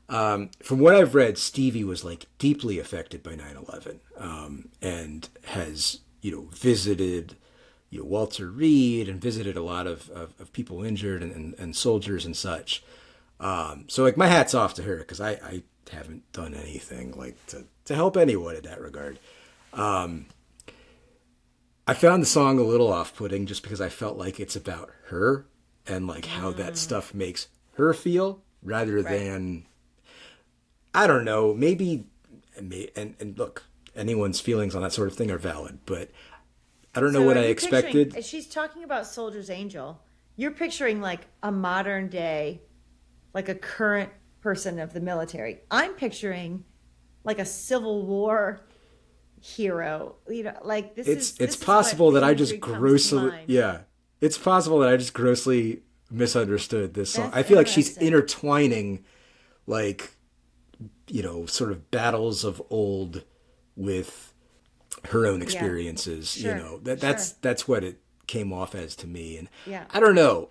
[SPEAKER 1] from what I've read, Stevie was like deeply affected by 9/11, and has visited Walter Reed and visited a lot of people injured and soldiers and such. So like my hat's off to her, because I haven't done anything like to help anyone in that regard. I found the song a little off-putting just because I felt like it's about her and like how that stuff makes her feel rather than, I don't know, maybe, and look, anyone's feelings on that sort of thing are valid, but I don't know what I expected.
[SPEAKER 2] She's talking about Soldier's Angel. You're picturing like a modern day, like a current person of the military. I'm picturing like a Civil War hero, like this.
[SPEAKER 1] It's possible that I just grossly, it's possible that I just grossly misunderstood this song. I feel like she's intertwining, like, sort of battles of old with her own experiences. That's what it came off as to me. And I don't know.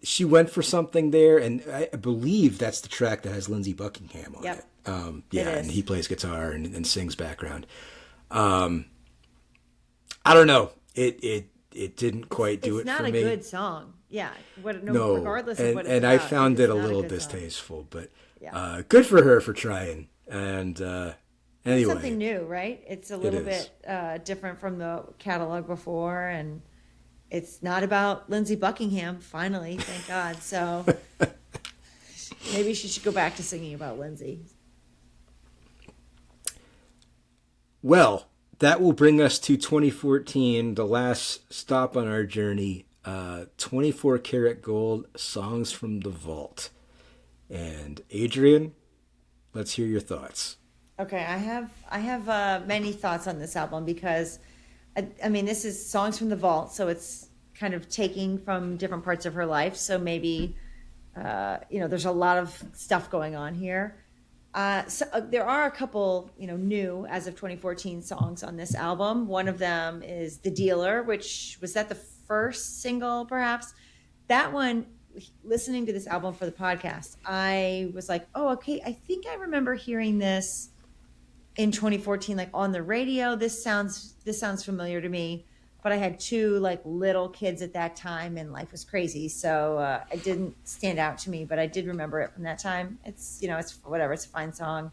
[SPEAKER 1] She went for something there, and I believe that's the track that has Lindsey Buckingham on it. And he plays guitar and sings background. I don't know. It it didn't quite do
[SPEAKER 2] It's
[SPEAKER 1] it
[SPEAKER 2] not
[SPEAKER 1] for
[SPEAKER 2] a
[SPEAKER 1] me.
[SPEAKER 2] good song. Yeah,
[SPEAKER 1] No,
[SPEAKER 2] regardless of what it's
[SPEAKER 1] and I
[SPEAKER 2] about, it
[SPEAKER 1] found
[SPEAKER 2] is
[SPEAKER 1] it a
[SPEAKER 2] not a
[SPEAKER 1] little
[SPEAKER 2] good song.
[SPEAKER 1] distasteful, but
[SPEAKER 2] Yeah.
[SPEAKER 1] good for her for trying. And
[SPEAKER 2] It's something
[SPEAKER 1] anyway,
[SPEAKER 2] new, right? It's a
[SPEAKER 1] it
[SPEAKER 2] little
[SPEAKER 1] is.
[SPEAKER 2] bit different from the catalog before, and it's not about Lindsey Buckingham, finally, thank God. So maybe she should go back to singing about Lindsey.
[SPEAKER 1] Well, that will bring us to 2014, the last stop on our journey. 24 karat gold songs from the vault. And Adrian, let's hear your thoughts.
[SPEAKER 2] Okay, I have many thoughts on this album because I mean this is songs from the vault, so it's kind of taking from different parts of her life. So maybe there's a lot of stuff going on here. There are a couple new as of 2014 songs on this album. One of them is "The Dealer," which was that the first single, perhaps. That one, listening to this album for the podcast, I was like, oh, okay, I think I remember hearing this in 2014, like on the radio. This sounds familiar to me, but I had two like little kids at that time and life was crazy. So it didn't stand out to me, but I did remember it from that time. It's whatever. It's a fine song.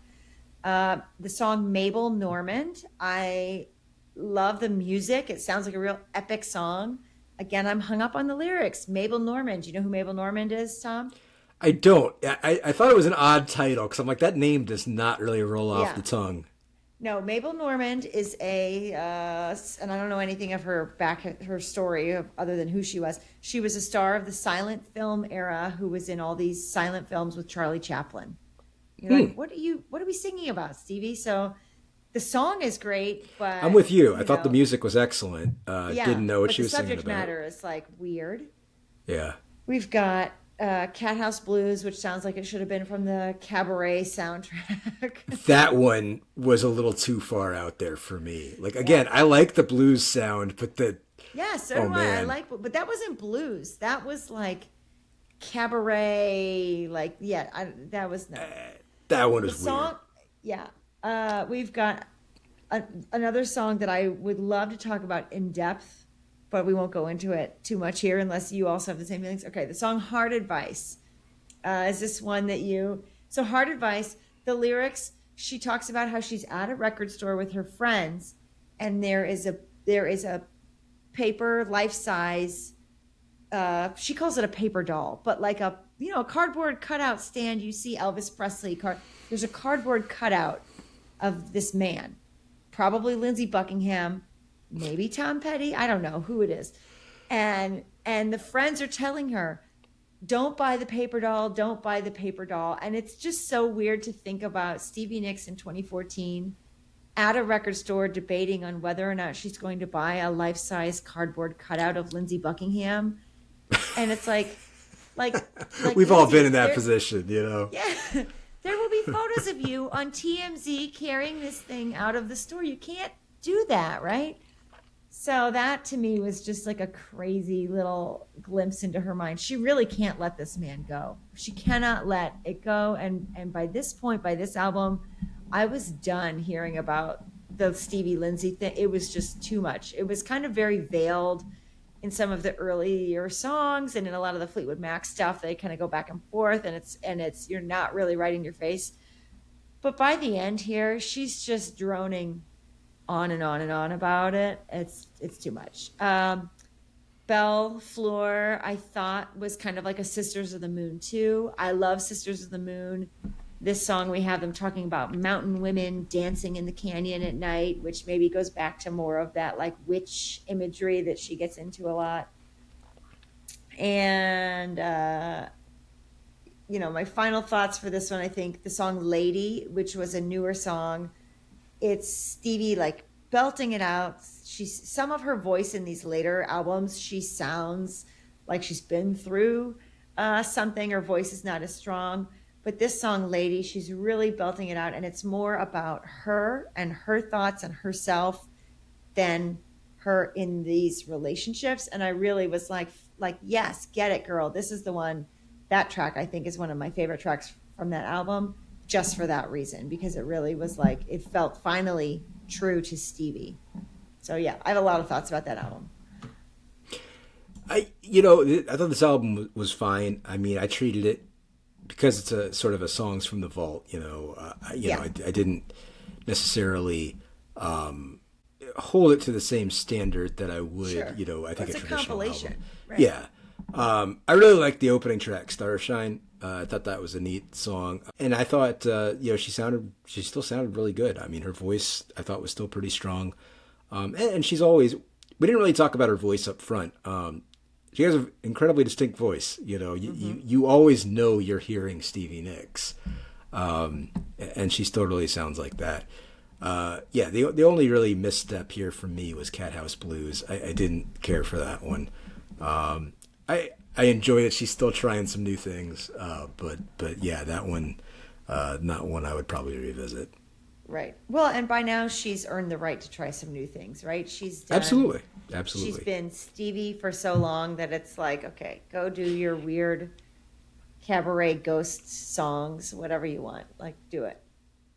[SPEAKER 2] The song Mabel Normand, I love the music. It sounds like a real epic song. Again, I'm hung up on the lyrics. Mabel Normand. Do you know who Mabel Normand is, Tom?
[SPEAKER 1] I don't. I thought it was an odd title because I'm like, that name does not really roll off
[SPEAKER 2] Yeah.
[SPEAKER 1] the tongue.
[SPEAKER 2] No, Mabel Normand is and I don't know anything of her story other than who she was. She was a star of the silent film era who was in all these silent films with Charlie Chaplin. You're like, what are we singing about, Stevie? So the song is great, but
[SPEAKER 1] I'm with you. I thought the music was excellent.
[SPEAKER 2] yeah,
[SPEAKER 1] Didn't know what
[SPEAKER 2] but
[SPEAKER 1] she
[SPEAKER 2] the
[SPEAKER 1] was singing
[SPEAKER 2] subject
[SPEAKER 1] about.
[SPEAKER 2] matter is like weird.
[SPEAKER 1] Yeah.
[SPEAKER 2] We've got Cat House Blues, which sounds like it should have been from the Cabaret soundtrack.
[SPEAKER 1] That one was a little too far out there for me. Like, again, I like the blues sound, but
[SPEAKER 2] Yeah, so
[SPEAKER 1] oh,
[SPEAKER 2] do I. I
[SPEAKER 1] man.
[SPEAKER 2] but that wasn't blues. That was like cabaret. Like, that was no.
[SPEAKER 1] That one
[SPEAKER 2] The
[SPEAKER 1] was
[SPEAKER 2] song, yeah. We've got another song that I would love to talk about in depth, but we won't go into it too much here unless you also have the same feelings. Okay, the song Hard Advice. Is this one that you... So Hard Advice, the lyrics, she talks about how she's at a record store with her friends, and there is a paper life-size, she calls it a paper doll, but like a cardboard cutout stand. You see Elvis Presley there's a cardboard cutout of this man, probably Lindsey Buckingham, maybe Tom Petty, I don't know who it is, and the friends are telling her, don't buy the paper doll, don't buy the paper doll. And it's just so weird to think about Stevie Nicks in 2014 at a record store debating on whether or not she's going to buy a life-size cardboard cutout of Lindsey Buckingham. And it's like
[SPEAKER 1] We've all
[SPEAKER 2] Lindsay,
[SPEAKER 1] been in that position,
[SPEAKER 2] Yeah. There will be photos of you on TMZ carrying this thing out of the store. You can't do that, right? So that to me was just like a crazy little glimpse into her mind. She really can't let this man go. She cannot let it go. And by this point, by this album, I was done hearing about the Stevie Lindsay thing. It was just too much. It was kind of very veiled in some of the earlier songs, and in a lot of the Fleetwood Mac stuff, they kind of go back and forth, and it's you're not really right in your face. But by the end here, she's just droning on and on and on about it. It's too much. Belle Fleur, I thought was kind of like a Sisters of the Moon too. I love Sisters of the Moon. This song, we have them talking about mountain women dancing in the canyon at night, which maybe goes back to more of that like witch imagery that she gets into a lot. And, my final thoughts for this one, I think the song Lady, which was a newer song, it's Stevie like belting it out. Some of her voice in these later albums, she sounds like she's been through something. Her voice is not as strong. But this song, Lady, she's really belting it out, and it's more about her and her thoughts and herself than her in these relationships. And I really was like, yes, get it, girl. This is the one. That track, I think, is one of my favorite tracks from that album, just for that reason, because it really was like, it felt finally true to Stevie. So yeah, I have a lot of thoughts about that album.
[SPEAKER 1] I thought this album was fine. I mean, I treated it because it's a sort of a songs from the vault.
[SPEAKER 2] Yeah.
[SPEAKER 1] I didn't necessarily hold it to the same standard that I would,
[SPEAKER 2] Sure.
[SPEAKER 1] I think
[SPEAKER 2] It's
[SPEAKER 1] a
[SPEAKER 2] a
[SPEAKER 1] traditional
[SPEAKER 2] compilation.
[SPEAKER 1] album.
[SPEAKER 2] Right.
[SPEAKER 1] Yeah. I really liked the opening track, Starshine. I thought that was a neat song, and I thought, she still sounded really good. I mean, her voice, I thought, was still pretty strong, and she's always. We didn't really talk about her voice up front. She has an incredibly distinct voice. You always know you're hearing Stevie Nicks, and she still really sounds like that. The only really misstep here for me was Cat House Blues. I didn't care for that one. I enjoy that she's still trying some new things, but yeah, that one, not one I would probably revisit.
[SPEAKER 2] Right. Well, and by now she's earned the right to try some new things, right?
[SPEAKER 1] Absolutely.
[SPEAKER 2] She's been Stevie for so long that it's like, okay, go do your weird cabaret ghost songs, whatever you want. Like, do it.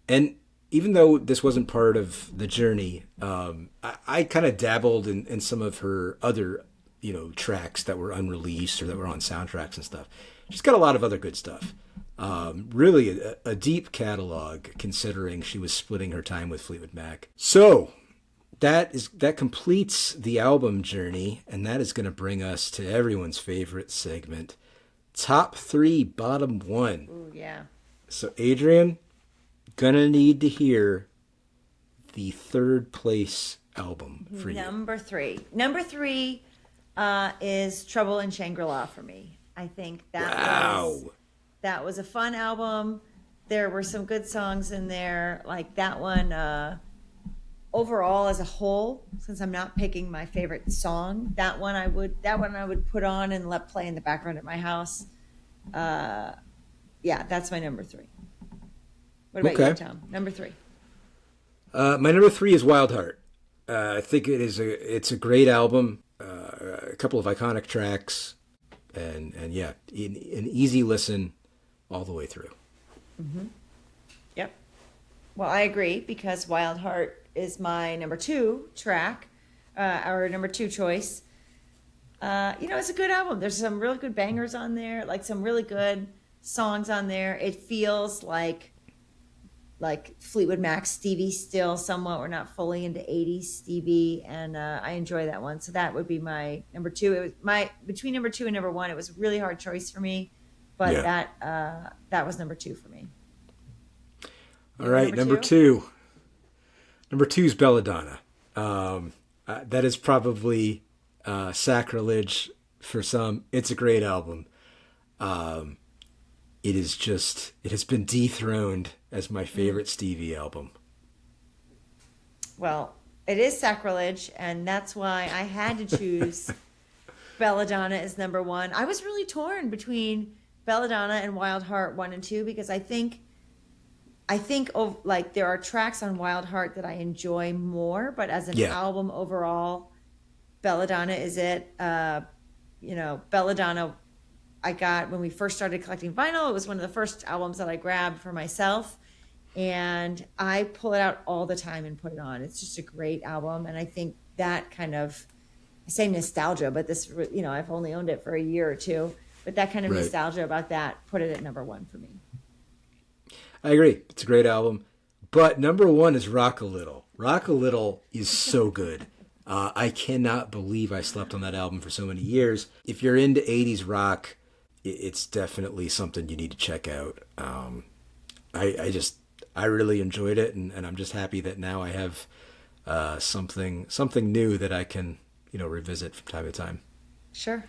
[SPEAKER 1] And even though this wasn't part of the journey, I kind of dabbled in some of her other, tracks that were unreleased or that were on soundtracks and stuff. She's got a lot of other good stuff. Really a deep catalog considering she was splitting her time with Fleetwood Mac. So that completes the album journey, and that is going to bring us to everyone's favorite segment, top 3, bottom 1.
[SPEAKER 2] Ooh, yeah.
[SPEAKER 1] So Adrian, gonna need to hear the third place album for you.
[SPEAKER 2] Number 3. Number 3 is Trouble in Shangri-La for me. I think that was a fun album. There were some good songs in there. Like that one, overall as a whole, since I'm not picking my favorite song, that one I would put on and let play in the background at my house. That's my number 3. What about you, Tom? Number 3.
[SPEAKER 1] My number 3 is Wild Heart. I think it's a great album. A couple of iconic tracks, and an easy listen all the way through.
[SPEAKER 2] Mm-hmm. Yep. Well, I agree because Wild Heart is my number 2 track, our number 2 choice. It's a good album. There's some really good bangers on there, like some really good songs on there. It feels like Fleetwood Mac Stevie still somewhat. We're not fully into 80s Stevie, and I enjoy that one. So that would be my number 2. It was between number 2 and number 1. It was a really hard choice for me, but that was number 2 for me.
[SPEAKER 1] All right, number 2. Number 2 is Belladonna. That is probably sacrilege for some. It's a great album. It has been dethroned as my favorite Stevie album.
[SPEAKER 2] Well, it is sacrilege, and that's why I had to choose Belladonna as number 1. I was really torn between Belladonna and Wild Heart 1 and 2 because I think there are tracks on Wild Heart that I enjoy more, but as an album overall, Belladonna is it. Belladonna I got when we first started collecting vinyl. It was one of the first albums that I grabbed for myself, and I pull it out all the time and put it on. It's just a great album, and I think that kind of, I say nostalgia, but this, I've only owned it for a year or two, but that kind of nostalgia about that put it at number 1 for me.
[SPEAKER 1] I agree. It's a great album, but number 1 is Rock a Little. Rock a Little is so good. I cannot believe I slept on that album for so many years. If you're into 80s rock, it's definitely something you need to check out. I really enjoyed it, and I'm just happy that now I have something new that I can revisit from time to time.
[SPEAKER 2] Sure.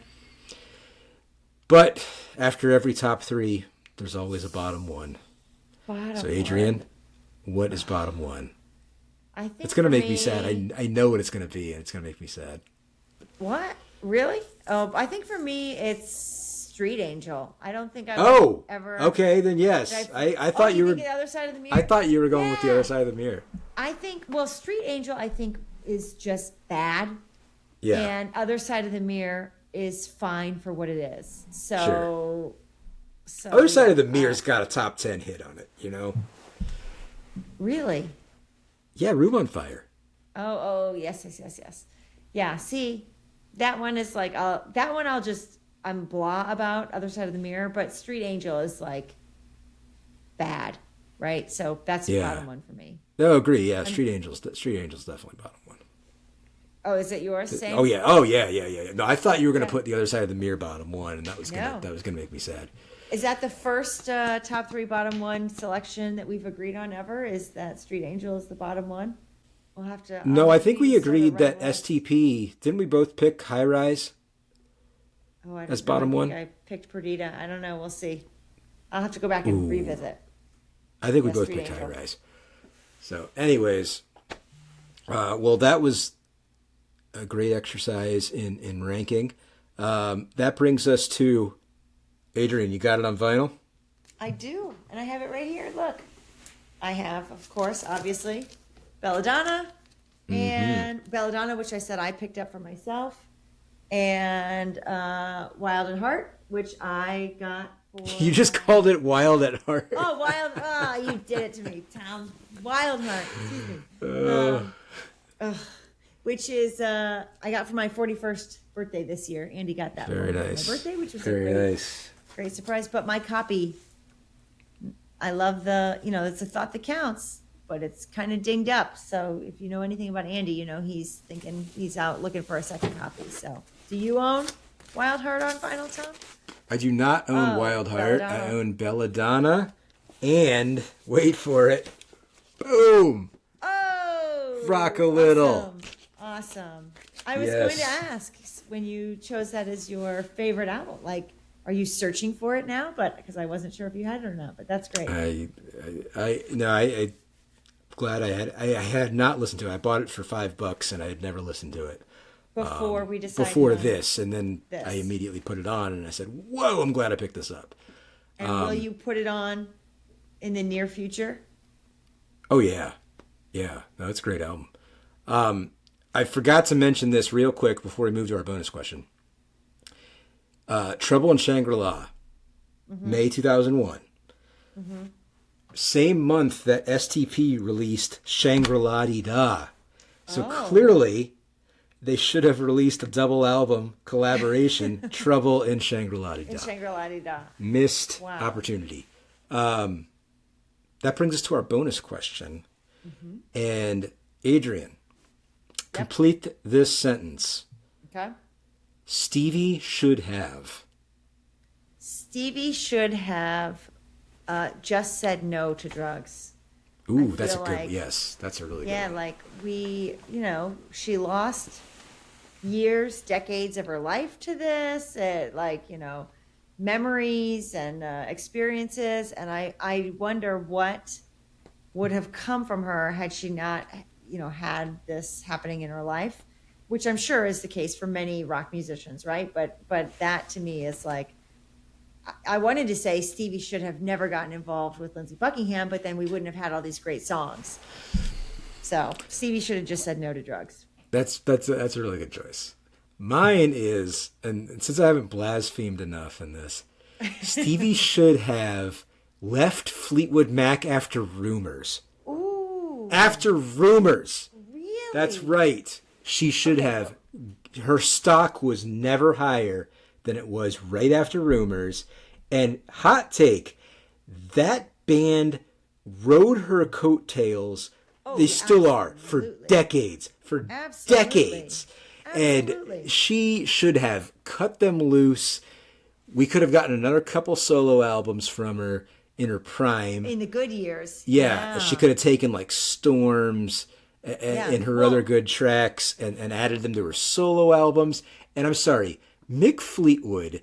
[SPEAKER 1] But after every top 3, there's always a bottom 1. So Adrian, what is bottom 1?
[SPEAKER 2] I think
[SPEAKER 1] it's gonna make me sad. I know what it's gonna be, and it's gonna make me sad.
[SPEAKER 2] What? Really? Oh, I think for me it's Street Angel. I don't think I would ever.
[SPEAKER 1] Okay, then yes. I thought you were
[SPEAKER 2] the other side of the mirror.
[SPEAKER 1] I thought you were going with the other side of the mirror.
[SPEAKER 2] I think Street Angel I think is just bad.
[SPEAKER 1] Yeah.
[SPEAKER 2] And Other Side of the Mirror is fine for what it is. So
[SPEAKER 1] Other Side of the Mirror's got a top 10 hit on it,
[SPEAKER 2] Really?
[SPEAKER 1] Yeah, Room on Fire.
[SPEAKER 2] Oh, yes. Yeah, see, that one is like, that one I'm blah about, Other Side of the Mirror, but Street Angel is like bad, right? So that's bottom one for me.
[SPEAKER 1] No, agree. Yeah, Street Angels definitely bottom one.
[SPEAKER 2] Oh, is it yours? Same?
[SPEAKER 1] Oh yeah. No, I thought you were going to put The Other Side of the Mirror bottom one, and that was gonna make me sad.
[SPEAKER 2] Is that the first top 3 bottom one selection that we've agreed on ever? Is that Street Angel is the bottom one? We'll have to.
[SPEAKER 1] No, I think we agreed that STP. Didn't we both pick High Rise?
[SPEAKER 2] Oh, I
[SPEAKER 1] as bottom one.
[SPEAKER 2] I picked Perdita. I don't know. We'll see. I'll have to go back and revisit.
[SPEAKER 1] I think we both picked High Rise. So, anyways, well, that was a great exercise in ranking. That brings us to Adrian. You got it on vinyl?
[SPEAKER 2] I do, and I have it right here. Look, I have, of course, obviously, Belladonna, and Belladonna, which I said I picked up for myself, and Wild at Heart, which I got for...
[SPEAKER 1] You just called it Wild at Heart.
[SPEAKER 2] Oh, Wild... Oh, you did it to me, Tom. Wild Heart, excuse me. Which is, I got for my 41st birthday this year. Andy got that
[SPEAKER 1] Very nice.
[SPEAKER 2] For my birthday, which was
[SPEAKER 1] very nice.
[SPEAKER 2] Great surprise. But my copy, I love it's a thought that counts, but it's kind of dinged up. So if you know anything about Andy, he's out looking for a second copy. So do you own Wild Heart on vinyl, Tom?
[SPEAKER 1] I do not own Wild Heart.
[SPEAKER 2] Belladonna.
[SPEAKER 1] I own Belladonna, and wait for it, boom!
[SPEAKER 2] Oh,
[SPEAKER 1] Rock a Little.
[SPEAKER 2] Awesome. I was going to ask when you chose that as your favorite album, like, are you searching for it now? But because I wasn't sure if you had it or not, but that's great.
[SPEAKER 1] I glad I had not listened to it. I bought it for $5 and I had never listened to it
[SPEAKER 2] Before we decided.
[SPEAKER 1] before this, and then I immediately put it on and I said, "Whoa, I'm glad I picked this up."
[SPEAKER 2] And will you put it on in the near future?
[SPEAKER 1] Oh yeah. No, it's a great album. I forgot to mention this real quick before we move to our bonus question. Trouble in Shangri-La, May 2001. Same month that STP released Shangri-La-Dee-Da. So clearly, they should have released a double album collaboration, Trouble in Shangri-La-Dee-Da.
[SPEAKER 2] In Shangri-La-Dee-Da.
[SPEAKER 1] Missed opportunity. That brings us to our bonus question. And Adrian, complete this sentence.
[SPEAKER 2] Okay.
[SPEAKER 1] Stevie should have
[SPEAKER 2] just said no to drugs.
[SPEAKER 1] Ooh, that's a good, yes, that's a really good one.
[SPEAKER 2] Like she lost years, decades of her life to this, memories and experiences. And I wonder what would have come from her had she not, had this happening in her life, which I'm sure is the case for many rock musicians, right? But that to me is like, I wanted to say Stevie should have never gotten involved with Lindsey Buckingham, but then we wouldn't have had all these great songs. So Stevie should have just said no to drugs.
[SPEAKER 1] That's a really good choice. Mine is, and since I haven't blasphemed enough in this, Stevie should have left Fleetwood Mac after Rumors.
[SPEAKER 2] Ooh.
[SPEAKER 1] After Rumors.
[SPEAKER 2] Really?
[SPEAKER 1] That's right. She should have. Her stock was never higher than it was right after Rumors. And hot take, that band rode her coattails. They still are for decades. Decades.
[SPEAKER 2] Absolutely.
[SPEAKER 1] And she should have cut them loose. We could have gotten another couple solo albums from her in her prime.
[SPEAKER 2] In the good years.
[SPEAKER 1] Yeah. She could have taken like Storms and her other good tracks and added them to her solo albums. And I'm sorry, Mick Fleetwood,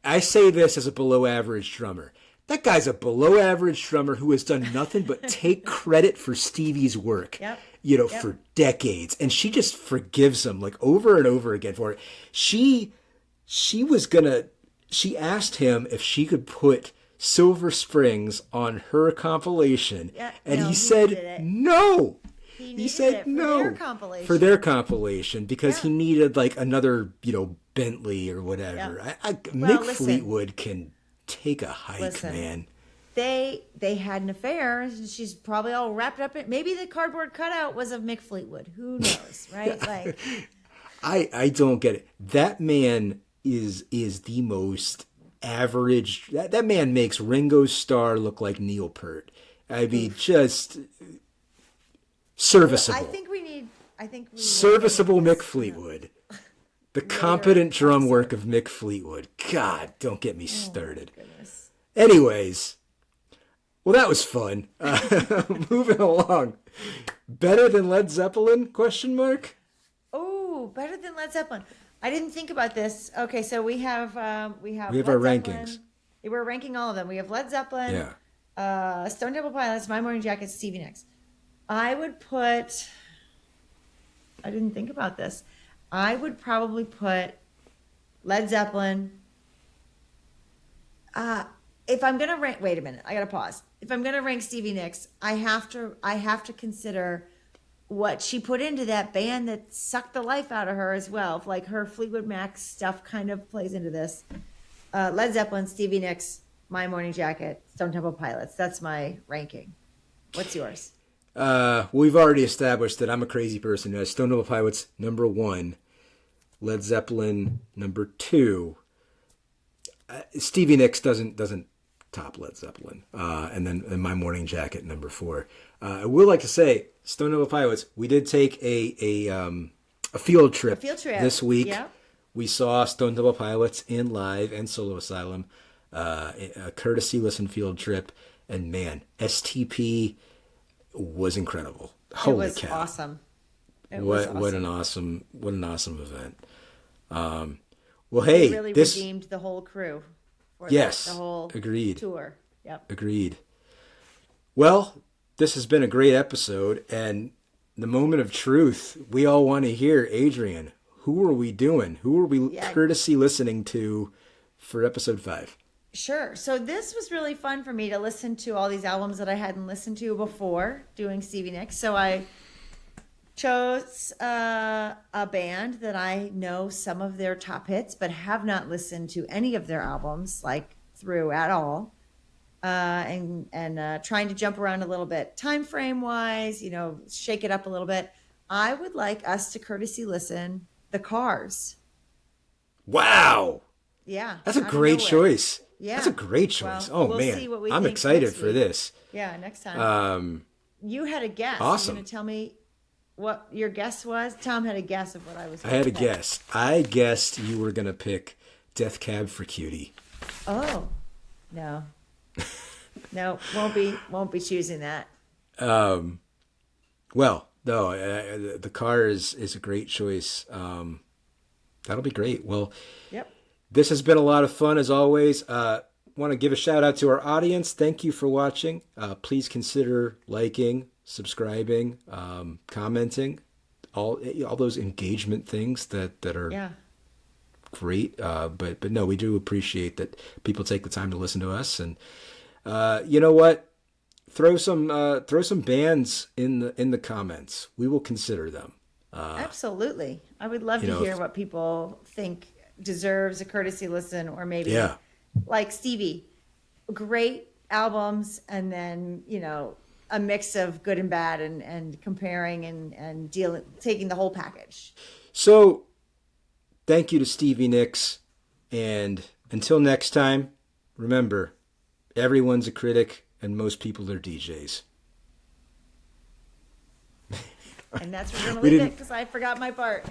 [SPEAKER 1] I say this as a below average drummer. That guy's a below average drummer who has done nothing but take credit for Stevie's work, for decades. And she just forgives him like over and over again for it. She asked him if she could put Silver Springs on her compilation. And he said no. He said no for their compilation because he needed like another, Bentley or whatever. Mick Fleetwood can take a hike, man.
[SPEAKER 2] They had an affair. She's probably all wrapped up in. Maybe the cardboard cutout was of Mick Fleetwood. Who knows, right?
[SPEAKER 1] I don't get it. That man is the most average. That man makes Ringo Starr look like Neil Peart. I mean, just serviceable.
[SPEAKER 2] I think we
[SPEAKER 1] Serviceable
[SPEAKER 2] need
[SPEAKER 1] Mick
[SPEAKER 2] this,
[SPEAKER 1] Fleetwood. The
[SPEAKER 2] later
[SPEAKER 1] competent drum
[SPEAKER 2] episode.
[SPEAKER 1] work of Mick Fleetwood. God, don't get me started.
[SPEAKER 2] Goodness.
[SPEAKER 1] Anyways, well, that was fun. Moving along. Better than Led Zeppelin? Question mark.
[SPEAKER 2] Oh, better than Led Zeppelin. I didn't think about this. Okay, so we have
[SPEAKER 1] We have
[SPEAKER 2] Led
[SPEAKER 1] our
[SPEAKER 2] Zeppelin.
[SPEAKER 1] rankings.
[SPEAKER 2] We're ranking all of them. We have Led Zeppelin,
[SPEAKER 1] Yeah.
[SPEAKER 2] Stone Temple Pilots, My Morning Jacket, Stevie Nicks. I would put. I didn't think about this. I would probably put Led Zeppelin. If I'm gonna rank, wait a minute, I gotta pause. If I'm gonna rank Stevie Nicks, I have to consider what she put into that band that sucked the life out of her as well. Like her Fleetwood Mac stuff kind of plays into this. Led Zeppelin, Stevie Nicks, My Morning Jacket, Stone Temple Pilots. That's my ranking. What's yours?
[SPEAKER 1] We've already established that I'm a crazy person who has Stone Temple Pilots number 1, Led Zeppelin number 2. Stevie Nicks doesn't top Led Zeppelin, and then My Morning Jacket number 4. I would like to say Stone Temple Pilots. We did take a field trip this week.
[SPEAKER 2] Yeah.
[SPEAKER 1] We saw Stone Temple Pilots in live and Solo Asylum, a courtesy listen field trip, and man, STP was incredible. Holy
[SPEAKER 2] it was
[SPEAKER 1] cow!
[SPEAKER 2] Awesome.
[SPEAKER 1] What an awesome event. Well, hey,
[SPEAKER 2] It really
[SPEAKER 1] this
[SPEAKER 2] redeemed the whole crew. For
[SPEAKER 1] yes,
[SPEAKER 2] the whole
[SPEAKER 1] agreed.
[SPEAKER 2] tour. Yep.
[SPEAKER 1] Agreed. Well, this has been a great episode, and the moment of truth. We all want to hear, Adrian. Who are we doing? Who are we courtesy listening to for episode 5?
[SPEAKER 2] Sure. So this was really fun for me to listen to all these albums that I hadn't listened to before doing Stevie Nicks. So I chose a band that I know some of their top hits, but have not listened to any of their albums like through at all. And trying to jump around a little bit time frame wise, shake it up a little bit. I would like us to courtesy listen The Cars.
[SPEAKER 1] Wow.
[SPEAKER 2] Yeah.
[SPEAKER 1] That's a great choice.
[SPEAKER 2] Yeah.
[SPEAKER 1] That's a great choice.
[SPEAKER 2] Well,
[SPEAKER 1] oh,
[SPEAKER 2] we'll
[SPEAKER 1] man.
[SPEAKER 2] see what we
[SPEAKER 1] I'm
[SPEAKER 2] think
[SPEAKER 1] excited
[SPEAKER 2] next
[SPEAKER 1] for
[SPEAKER 2] week.
[SPEAKER 1] this.
[SPEAKER 2] Yeah, next time. You had a guess.
[SPEAKER 1] Awesome.
[SPEAKER 2] You're going to tell me what your guess was? Tom had a guess of what I was
[SPEAKER 1] I had a
[SPEAKER 2] pick.
[SPEAKER 1] guess. I guessed you were going to pick Death Cab for Cutie.
[SPEAKER 2] Oh, no. No, won't be choosing that.
[SPEAKER 1] Well, no, the car is a great choice. That'll be great. Well,
[SPEAKER 2] Yep.
[SPEAKER 1] this has been a lot of fun as always. Want to give a shout out to our audience. Thank you for watching. Please consider liking, subscribing, commenting, all those engagement things that are great. But no, we do appreciate that people take the time to listen to us. And you know what? Throw some bands in the comments. We will consider them.
[SPEAKER 2] Absolutely. I would love to hear what people think deserves a courtesy listen, or maybe like Stevie, great albums, and then, a mix of good and bad, and comparing and taking the whole package.
[SPEAKER 1] So thank you to Stevie Nicks. And until next time, remember, everyone's a critic and most people are DJs.
[SPEAKER 2] And that's where we're going to leave it because I forgot my part.